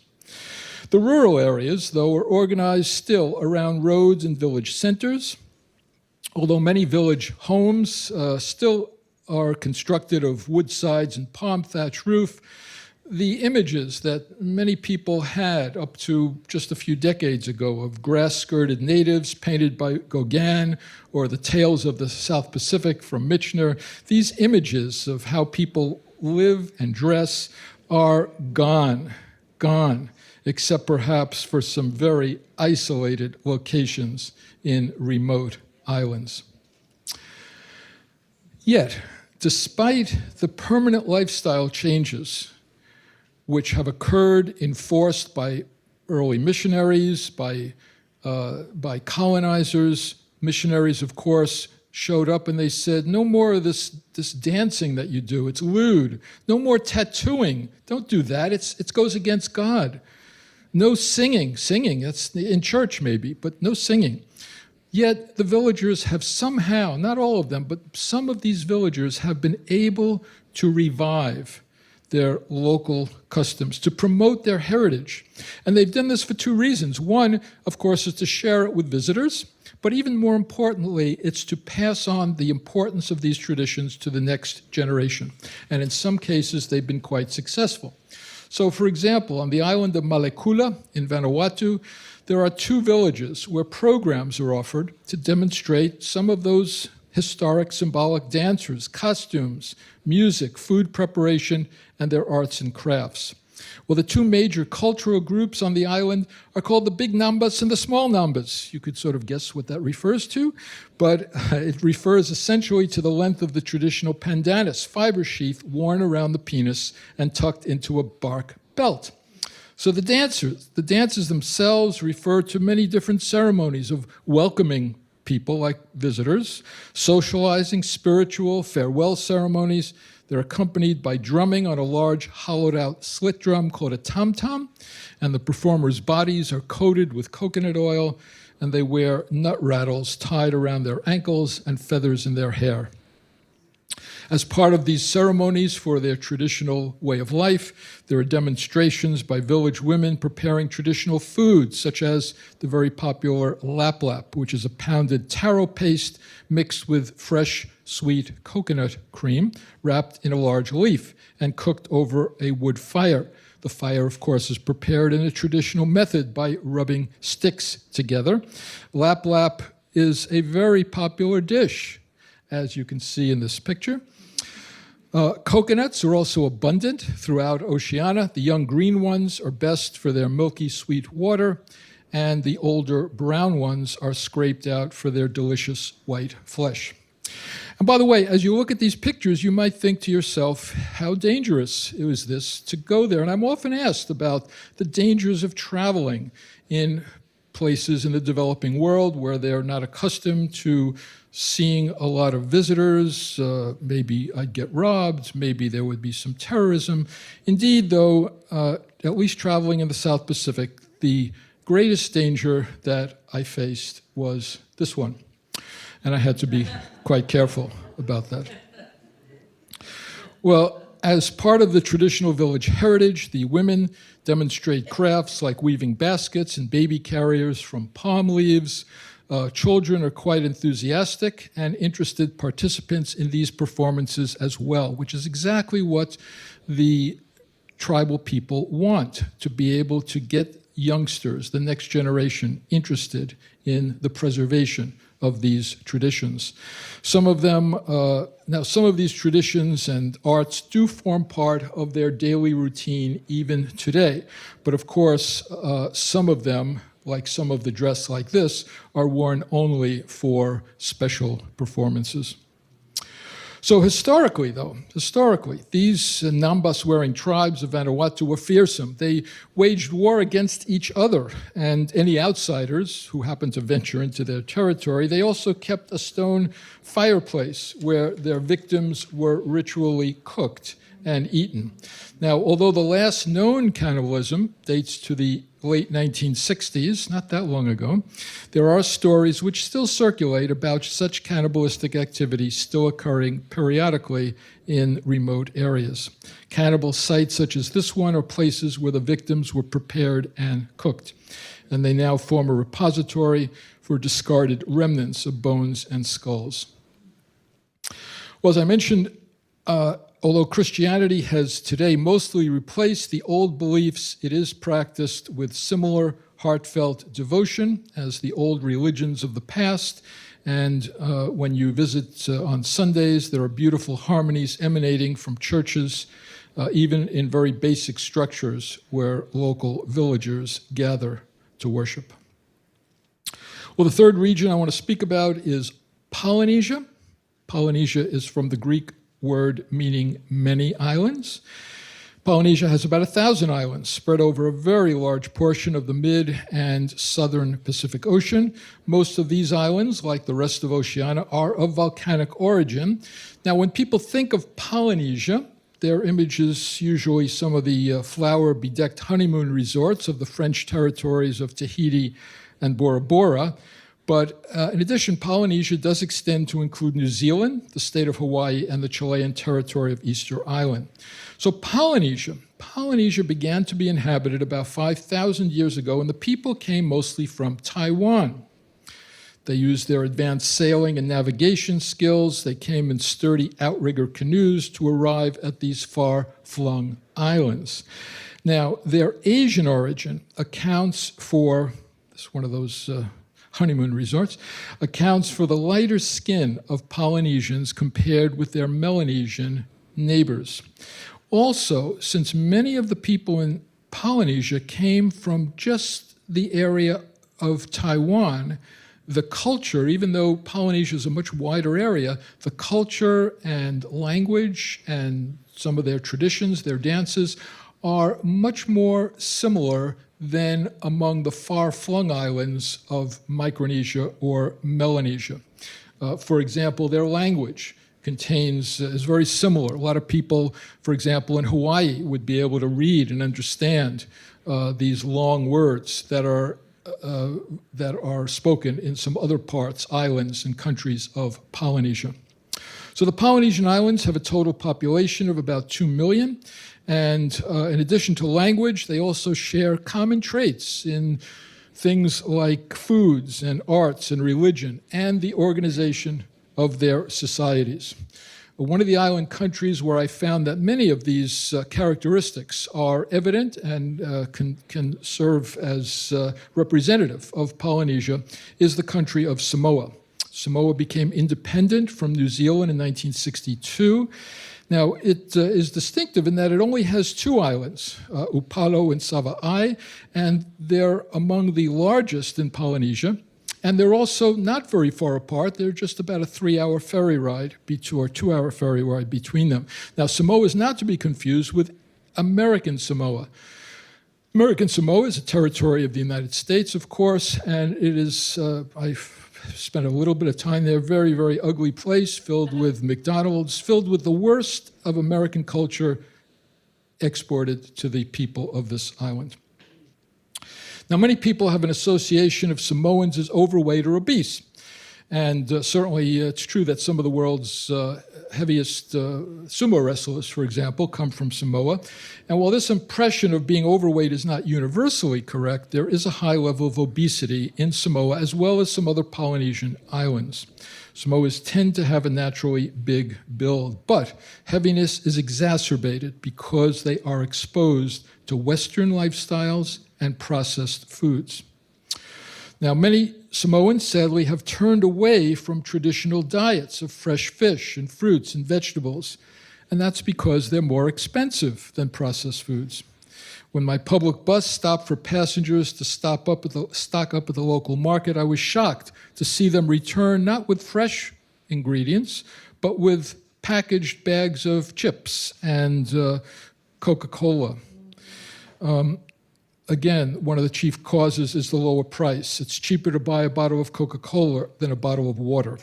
B: The rural areas, though, are organized still around roads and village centers, although many village homes still are constructed of wood sides and palm thatch roof. The images that many people had up to just a few decades ago of grass-skirted natives painted by Gauguin or the tales of the South Pacific from Michener, these images of how people live and dress are gone, except perhaps for some very isolated locations in remote islands. Yet, despite the permanent lifestyle changes which have occurred enforced by early missionaries, by colonizers. Missionaries, of course, showed up and they said, no more of this dancing that you do. It's lewd. No more tattooing. Don't do that. It goes against God. No singing. Singing, that's in church maybe, but no singing. Yet the villagers have somehow, not all of them, but some of these villagers have been able to revive their local customs, to promote their heritage. And they've done this for two reasons. One, of course, is to share it with visitors, but even more importantly, it's to pass on the importance of these traditions to the next generation. And in some cases, they've been quite successful. So, for example, on the island of Malekula in Vanuatu, there are two villages where programs are offered to demonstrate some of those historic symbolic dancers, costumes, music, food preparation, and their arts and crafts. Well, the two major cultural groups on the island are called the Big Nambas and the Small Nambas. You could sort of guess what that refers to, but it refers essentially to the length of the traditional pandanus, fiber sheath worn around the penis and tucked into a bark belt. So the dancers themselves refer to many different ceremonies of welcoming people like visitors, socializing, spiritual, farewell ceremonies. They're accompanied by drumming on a large hollowed-out slit drum called a tam-tam, and the performers' bodies are coated with coconut oil, and they wear nut rattles tied around their ankles and feathers in their hair. As part of these ceremonies for their traditional way of life, there are demonstrations by village women preparing traditional foods, such as the very popular lap lap, which is a pounded taro paste mixed with fresh, sweet coconut cream, wrapped in a large leaf and cooked over a wood fire. The fire, of course, is prepared in a traditional method by rubbing sticks together. Lap lap is a very popular dish, as you can see in this picture. Coconuts are also abundant throughout Oceania. The young green ones are best for their milky sweet water, and the older brown ones are scraped out for their delicious white flesh. And by the way, as you look at these pictures, you might think to yourself, how dangerous is this to go there? And I'm often asked about the dangers of traveling in places in the developing world where they're not accustomed to seeing a lot of visitors. Maybe I'd get robbed. Maybe there would be some terrorism. Indeed, though, at least traveling in the South Pacific, the greatest danger that I faced was this one. And I had to be quite careful about that. Well, as part of the traditional village heritage, the women demonstrate crafts like weaving baskets and baby carriers from palm leaves. Children are quite enthusiastic and interested participants in these performances as well, which is exactly what the tribal people want, to be able to get youngsters, the next generation, interested in the preservation of these traditions. Some of these traditions and arts do form part of their daily routine even today. But of course, some of them, like some of the dress like this, are worn only for special performances. So historically, these Nambas-wearing tribes of Vanuatu were fearsome. They waged war against each other and any outsiders who happened to venture into their territory. They also kept a stone fireplace where their victims were ritually cooked and eaten. Now, although the last known cannibalism dates to the late 1960s, not that long ago, there are stories which still circulate about such cannibalistic activity still occurring periodically in remote areas. Cannibal sites such as this one are places where the victims were prepared and cooked, and they now form a repository for discarded remnants of bones and skulls. Well, as I mentioned, although Christianity has today mostly replaced the old beliefs, it is practiced with similar heartfelt devotion as the old religions of the past. And when you visit on Sundays, there are beautiful harmonies emanating from churches, even in very basic structures where local villagers gather to worship. Well, the third region I want to speak about is Polynesia. Polynesia is from the Greek word meaning many islands. Polynesia has about 1,000 islands spread over a very large portion of the mid and southern Pacific Ocean. Most of these islands, like the rest of Oceania, are of volcanic origin. Now, when people think of Polynesia, their image is usually some of the flower-bedecked honeymoon resorts of the French territories of Tahiti and Bora Bora. But in addition, Polynesia does extend to include New Zealand, the state of Hawaii, and the Chilean territory of Easter Island. So Polynesia began to be inhabited about 5,000 years ago, and the people came mostly from Taiwan. They used their advanced sailing and navigation skills. They came in sturdy outrigger canoes to arrive at these far-flung islands. Now, their Asian origin accounts for, this is one of those honeymoon resorts, accounts for the lighter skin of Polynesians compared with their Melanesian neighbors. Also, since many of the people in Polynesia came from just the area of Taiwan, the culture, even though Polynesia is a much wider area, the culture and language and some of their traditions, their dances, are much more similar than among the far-flung islands of Micronesia or Melanesia. For example, their language is very similar. A lot of people, for example, in Hawaii would be able to read and understand these long words that are spoken in some other parts, islands, and countries of Polynesia. So the Polynesian islands have a total population of about 2 million. And in addition to language, they also share common traits in things like foods and arts and religion and the organization of their societies. One of the island countries where I found that many of these characteristics are evident and can serve as representative of Polynesia is the country of Samoa. Samoa became independent from New Zealand in 1962. Now, it is distinctive in that it only has 2 islands, Upalo and Savaii, and they're among the largest in Polynesia. And they're also not very far apart. They're just about a 3-hour ferry ride or 2-hour ferry ride between them. Now, Samoa is not to be confused with American Samoa. American Samoa is a territory of the United States, of course, and it is, I've spent a little bit of time there, very, very ugly place, filled with McDonald's, filled with the worst of American culture exported to the people of this island. Now, many people have an association of Samoans as overweight or obese. And certainly it's true that some of the world's heaviest sumo wrestlers, for example, come from Samoa. And while this impression of being overweight is not universally correct, there is a high level of obesity in Samoa as well as some other Polynesian islands. Samoans tend to have a naturally big build, but heaviness is exacerbated because they are exposed to Western lifestyles and processed foods. Now, many Samoans, sadly, have turned away from traditional diets of fresh fish and fruits and vegetables, and that's because they're more expensive than processed foods. When my public bus stopped for passengers to stock up at the local market, I was shocked to see them return not with fresh ingredients, but with packaged bags of chips and Coca-Cola. Again, one of the chief causes is the lower price. It's cheaper to buy a bottle of Coca-Cola than a bottle of water.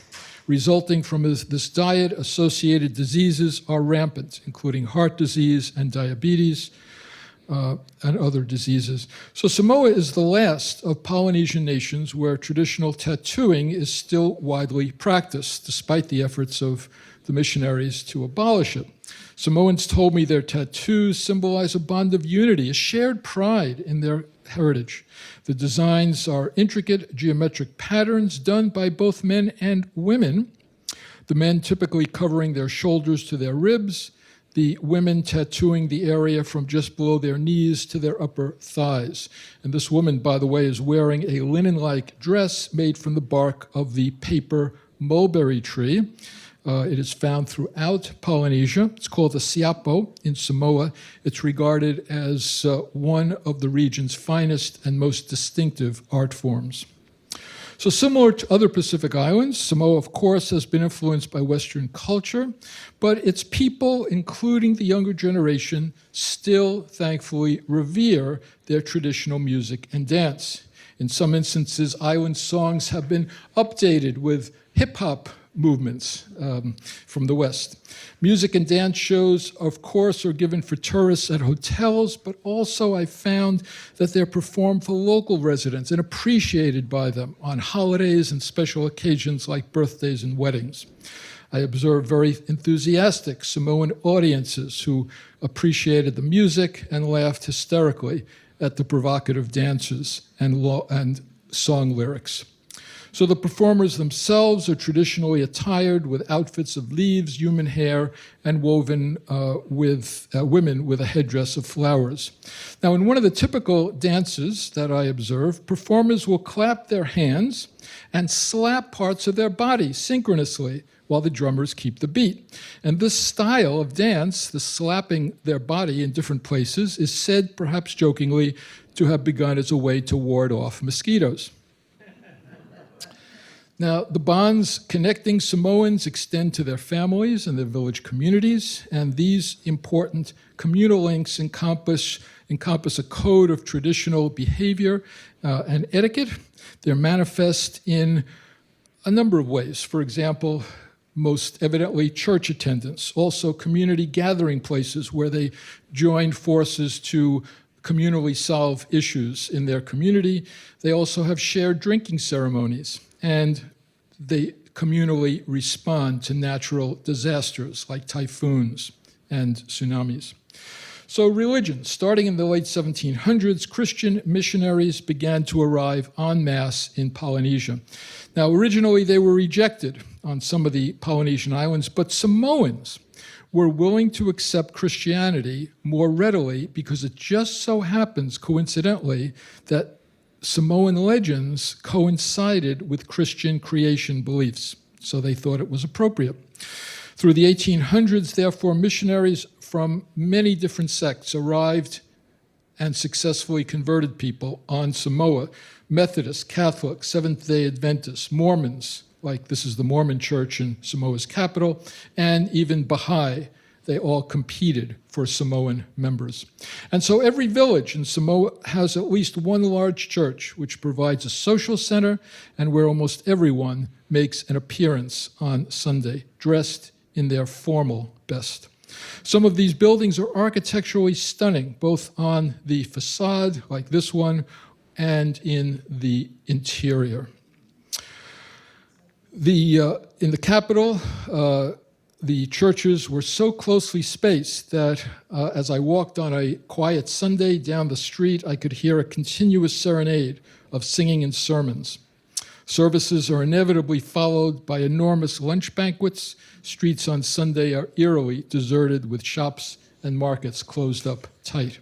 B: Resulting from this diet, associated diseases are rampant, including heart disease and diabetes and other diseases. So Samoa is the last of Polynesian nations where traditional tattooing is still widely practiced, despite the efforts of the missionaries to abolish it. Samoans told me their tattoos symbolize a bond of unity, a shared pride in their heritage. The designs are intricate geometric patterns done by both men and women, the men typically covering their shoulders to their ribs, the women tattooing the area from just below their knees to their upper thighs. And this woman, by the way, is wearing a linen-like dress made from the bark of the paper mulberry tree. It is found throughout Polynesia. It's called the siapo in Samoa. It's regarded as one of the region's finest and most distinctive art forms. So similar to other Pacific islands, Samoa, of course, has been influenced by Western culture, but its people, including the younger generation, still thankfully revere their traditional music and dance. In some instances, island songs have been updated with hip-hop movements from the West. Music and dance shows, of course, are given for tourists at hotels, but also I found that they're performed for local residents and appreciated by them on holidays and special occasions like birthdays and weddings. I observed very enthusiastic Samoan audiences who appreciated the music and laughed hysterically at the provocative dances and song lyrics. So the performers themselves are traditionally attired with outfits of leaves, human hair, and woven with women with a headdress of flowers. Now, in one of the typical dances that I observed, performers will clap their hands and slap parts of their body synchronously while the drummers keep the beat. And this style of dance, the slapping their body in different places, is said, perhaps jokingly, to have begun as a way to ward off mosquitoes. Now, the bonds connecting Samoans extend to their families and their village communities, and these important communal links encompass a code of traditional behavior and etiquette. They're manifest in a number of ways. For example, most evidently church attendance, also community gathering places where they join forces to communally solve issues in their community. They also have shared drinking ceremonies, and they communally respond to natural disasters like typhoons and tsunamis. So religion, starting in the late 1700s, Christian missionaries began to arrive en masse in Polynesia. Now, originally they were rejected on some of the Polynesian islands, but Samoans were willing to accept Christianity more readily because it just so happens, coincidentally, that Samoan legends coincided with Christian creation beliefs, so they thought it was appropriate. Through the 1800s, therefore, missionaries from many different sects arrived and successfully converted people on Samoa: Methodists, Catholics, Seventh-day Adventists, Mormons, like this is the Mormon church in Samoa's capital, and even Baha'i. They all competed for Samoan members. And so every village in Samoa has at least one large church, which provides a social center and where almost everyone makes an appearance on Sunday, dressed in their formal best. Some of these buildings are architecturally stunning, both on the facade, like this one, and in the interior. In the capital, the churches were so closely spaced that as I walked on a quiet Sunday down the street, I could hear a continuous serenade of singing and sermons. Services are inevitably followed by enormous lunch banquets. Streets on Sunday are eerily deserted with shops and markets closed up tight.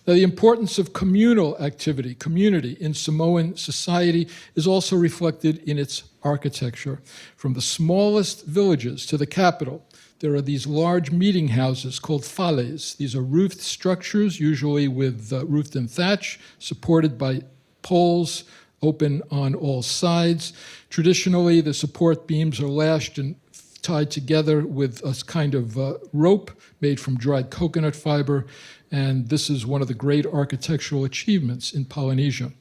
B: Now, the importance of communal activity, community in Samoan society is also reflected in its architecture. From the smallest villages to the capital, there are these large meeting houses called fales. These are roofed structures, usually with roofed and thatch, supported by poles open on all sides. Traditionally, the support beams are lashed and tied together with a kind of rope made from dried coconut fiber, and this is one of the great architectural achievements in Polynesia.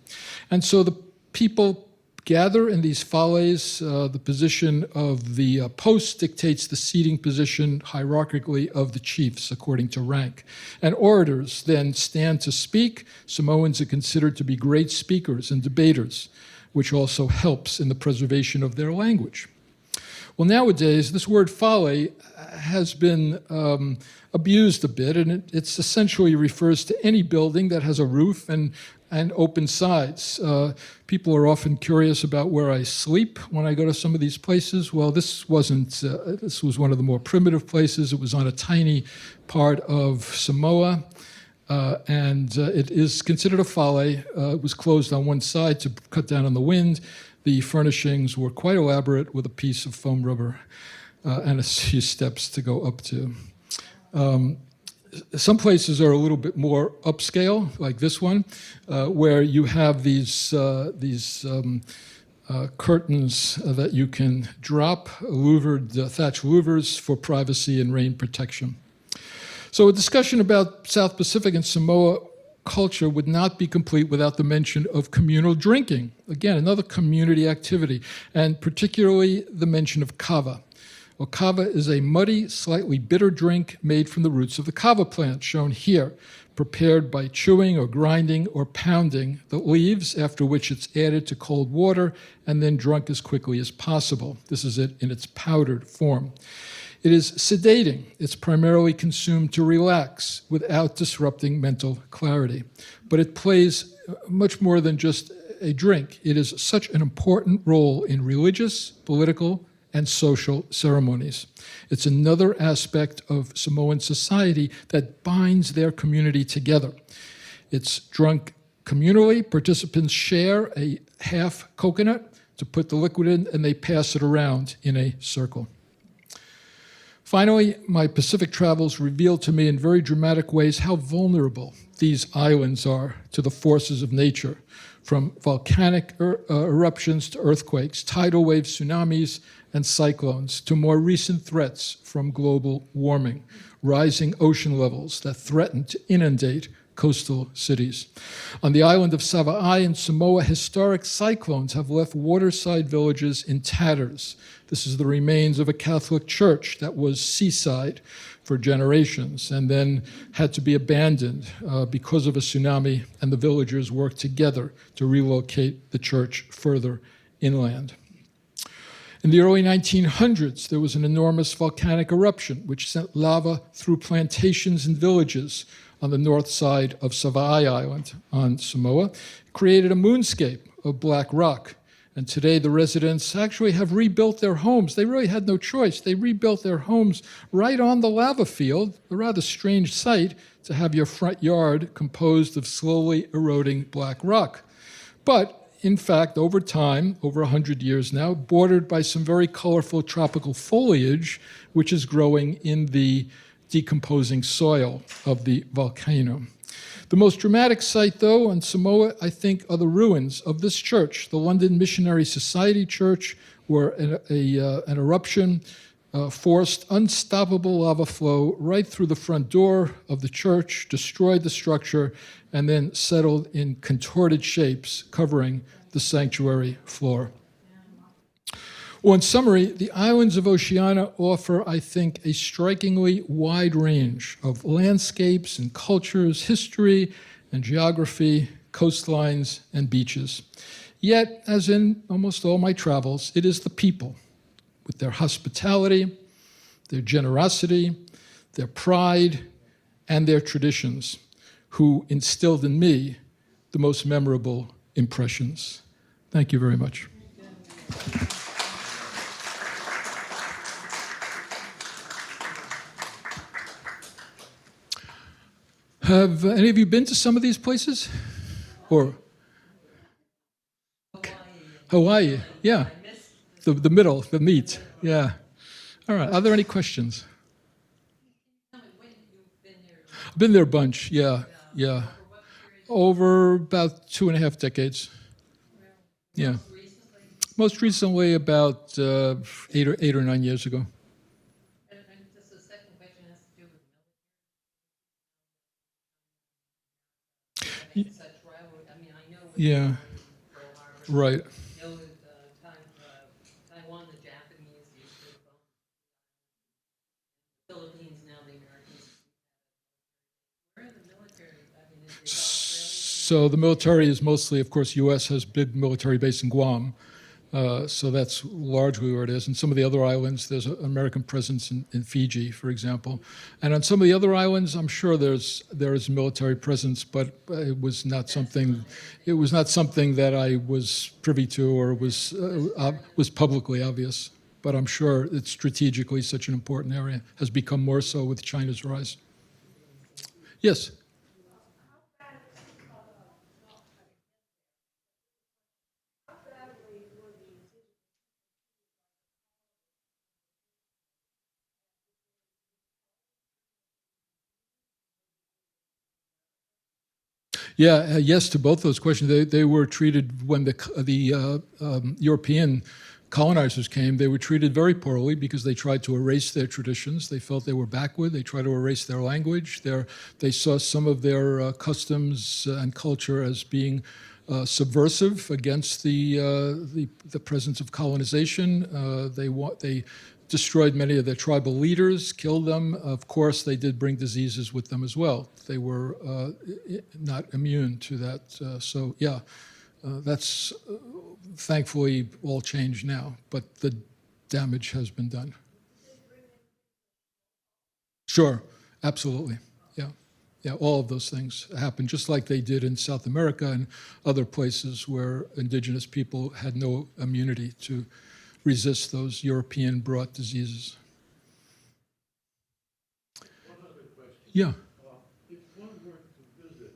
B: And so the people gather in these fales. The position of the post dictates the seating position hierarchically of the chiefs according to rank. And orators then stand to speak. Samoans are considered to be great speakers and debaters, which also helps in the preservation of their language. Well, nowadays, this word fale has been abused a bit, and it essentially refers to any building that has a roof and open sides. People are often curious about where I sleep when I go to some of these places. Well, this was one of the more primitive places. It was on a tiny part of Samoa, and it is considered a fale. It was closed on one side to cut down on the wind. The furnishings were quite elaborate with a piece of foam rubber and a few steps to go up to. Some places are a little bit more upscale, like this one, where you have these curtains that you can drop, louvered, thatch louvers for privacy and rain protection. So a discussion about South Pacific and Samoa culture would not be complete without the mention of communal drinking. Again, another community activity, and particularly the mention of kava. Well, kava is a muddy, slightly bitter drink made from the roots of the kava plant, shown here, prepared by chewing or grinding or pounding the leaves, after which it's added to cold water and then drunk as quickly as possible. This is it in its powdered form. It is sedating. It's primarily consumed to relax without disrupting mental clarity. But it plays much more than just a drink. It is such an important role in religious, political, and social ceremonies. It's another aspect of Samoan society that binds their community together. It's drunk communally. Participants share a half coconut to put the liquid in, and they pass it around in a circle. Finally, my Pacific travels revealed to me in very dramatic ways how vulnerable these islands are to the forces of nature, from volcanic eruptions to earthquakes, tidal waves, tsunamis, and cyclones, to more recent threats from global warming, rising ocean levels that threaten to inundate coastal cities. On the island of Savaii in Samoa, historic cyclones have left waterside villages in tatters. This is the remains of a Catholic church that was seaside for generations and then had to be abandoned because of a tsunami, and the villagers worked together to relocate the church further inland. In the early 1900s, there was an enormous volcanic eruption which sent lava through plantations and villages on the north side of Savaii Island on Samoa, created a moonscape of black rock. And today the residents actually have rebuilt their homes. They really had no choice. They rebuilt their homes right on the lava field, a rather strange sight to have your front yard composed of slowly eroding black rock. But in fact, over time, over 100 years now, bordered by some very colorful tropical foliage, which is growing in the decomposing soil of the volcano. The most dramatic sight, though, on Samoa, I think, are the ruins of this church, the London Missionary Society Church, where an eruption forced unstoppable lava flow right through the front door of the church, destroyed the structure, and then settled in contorted shapes, covering the sanctuary floor. Well, in summary, the islands of Oceania offer, I think, a strikingly wide range of landscapes and cultures, history and geography, coastlines and beaches. Yet, as in almost all my travels, it is the people, with their hospitality, their generosity, their pride, and their traditions, who instilled in me the most memorable impressions. Thank you very much. Have any of you been to some of these places? Or Hawaii, yeah. The middle, the meat, yeah. All right, are there any questions? I've been there a bunch, yeah. Over about 2.5 decades. Yeah. Most recently about 8 or 9 years ago.
C: And just the second question has to do with military. Such rivalry. I mean, I know with Pearl Harbor,
B: Right.
C: I know with Taiwan, the Japanese used to bomb the Philippines, now the Americans. Where are the military? I mean, is Australia?
B: So the military is mostly, of course, U.S. has big military base in Guam. So that's largely where it is. And some of the other islands, there's an American presence in Fiji, for example. And on some of the other islands, I'm sure there is military presence, but it was not something that I was privy to or was publicly obvious. But I'm sure it's strategically such an important area, has become more so with China's rise. Yes? Yes to both those questions. They were treated when the European colonizers came. They were treated very poorly because they tried to erase their traditions. They felt they were backward. They tried to erase their language. They saw some of their customs and culture as being subversive against the presence of colonization. They destroyed many of their tribal leaders, killed them. Of course, they did bring diseases with them as well. They were not immune to that. That's thankfully all changed now, but the damage has been done. Sure, absolutely. Yeah, all of those things happened just like they did in South America and other places where indigenous people had no immunity to resist those European-brought diseases.
D: One other question.
B: Yeah.
D: If one were to visit,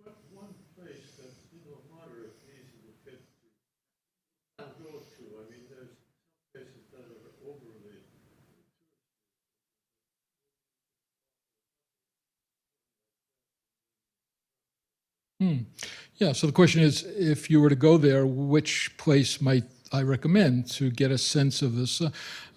D: what one place that's moderately easy to get to go to? I mean, there's some places that are overly.
B: Yeah, so the question is, if you were to go there, which place might I recommend to get a sense of this?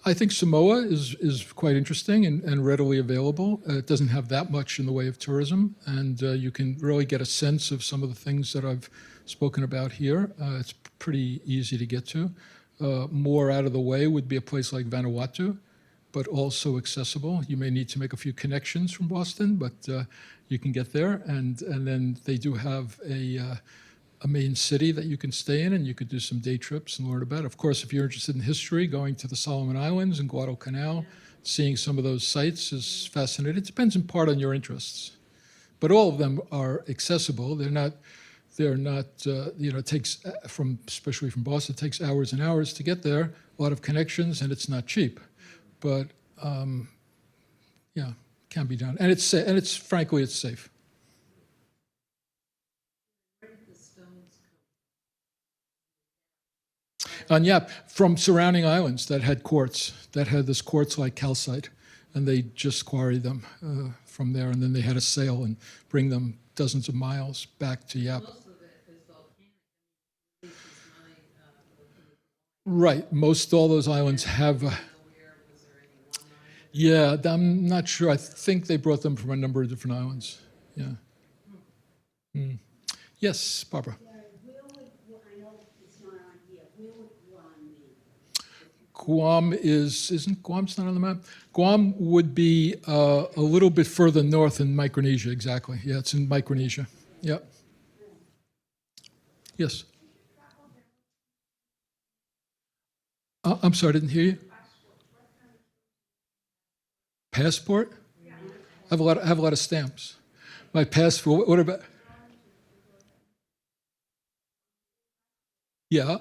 B: I think Samoa is quite interesting and readily available. It doesn't have that much in the way of tourism, and you can really get a sense of some of the things that I've spoken about here. It's pretty easy to get to. More out of the way would be a place like Vanuatu, but also accessible. You may need to make a few connections from Boston, but you can get there. And then they do have a main city that you can stay in, and you could do some day trips and learn about it. Of course, if you're interested in history, going to the Solomon Islands and Guadalcanal, seeing some of those sites is fascinating. It depends in part on your interests. But all of them are accessible. They're not, it takes, especially from Boston, it takes hours and hours to get there, a lot of connections, and it's not cheap. But can be done. And it's frankly, it's safe. And from surrounding islands that had this quartz-like calcite, and they just quarried them from there, and then they had to sail and bring them dozens of miles back to Yap.
C: Most of it is volcanic.
B: Right, all those islands have. Yeah, I'm not sure. I think they brought them from a number of different islands. Yeah. Yes, Barbara. Guam isn't Guam's not on the map? Guam would be a little bit further north in Micronesia, exactly. Yeah, it's in Micronesia. Yeah. Yes. I'm sorry, I didn't hear you. Passport? I have a lot of stamps. My passport. What about? Yeah,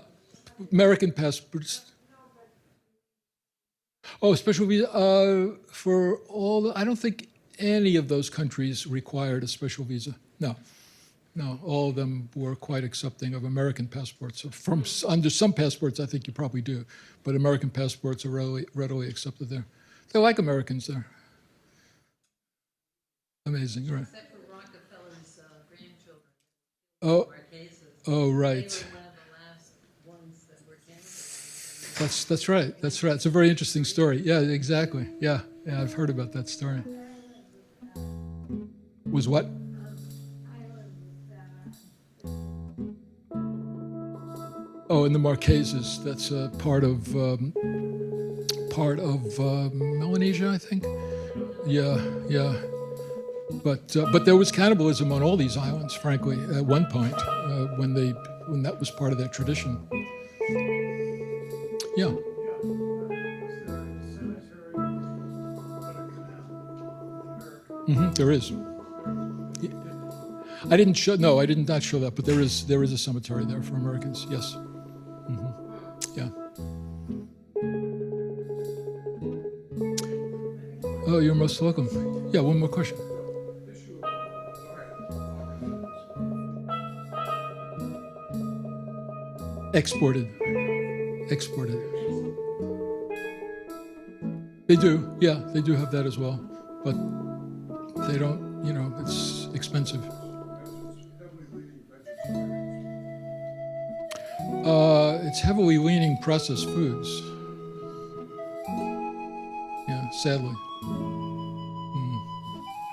B: American passports. Oh, special visa for all. I don't think any of those countries required a special visa. No, all of them were quite accepting of American passports. Under some passports, I think you probably do, but American passports are readily accepted there. They like Americans there. Amazing, right?
C: Except for Rockefeller's grandchildren.
B: Oh, right.
C: They were one of the last ones that were candidates.
B: That's right. It's a very interesting story. Yeah, exactly. Yeah, I've heard about that story. Was what? Oh, in the Marquesas. That's part of Melanesia, I think. Yeah. But there was cannibalism on all these islands, frankly, at one point when that was part of their tradition. Yeah. There is. I did not show that, but there is a cemetery there for Americans. Yes. Yeah. Oh, you're most welcome. Yeah, one more question. Exported. They do, yeah, they do have that as well, but they don't, it's expensive. it's heavily leaning processed foods. Yeah, sadly.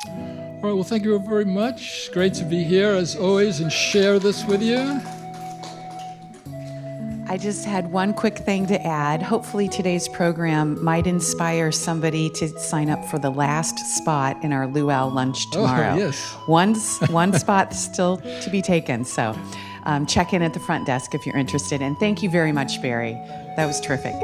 B: All right, well, thank you very much. Great to be here, as always, and share this with you.
A: I just had one quick thing to add. Hopefully today's program might inspire somebody to sign up for the last spot in our luau lunch tomorrow.
B: yes.
A: One spot still to be taken, so check in at the front desk if you're interested. And thank you very much, Barry. That was terrific.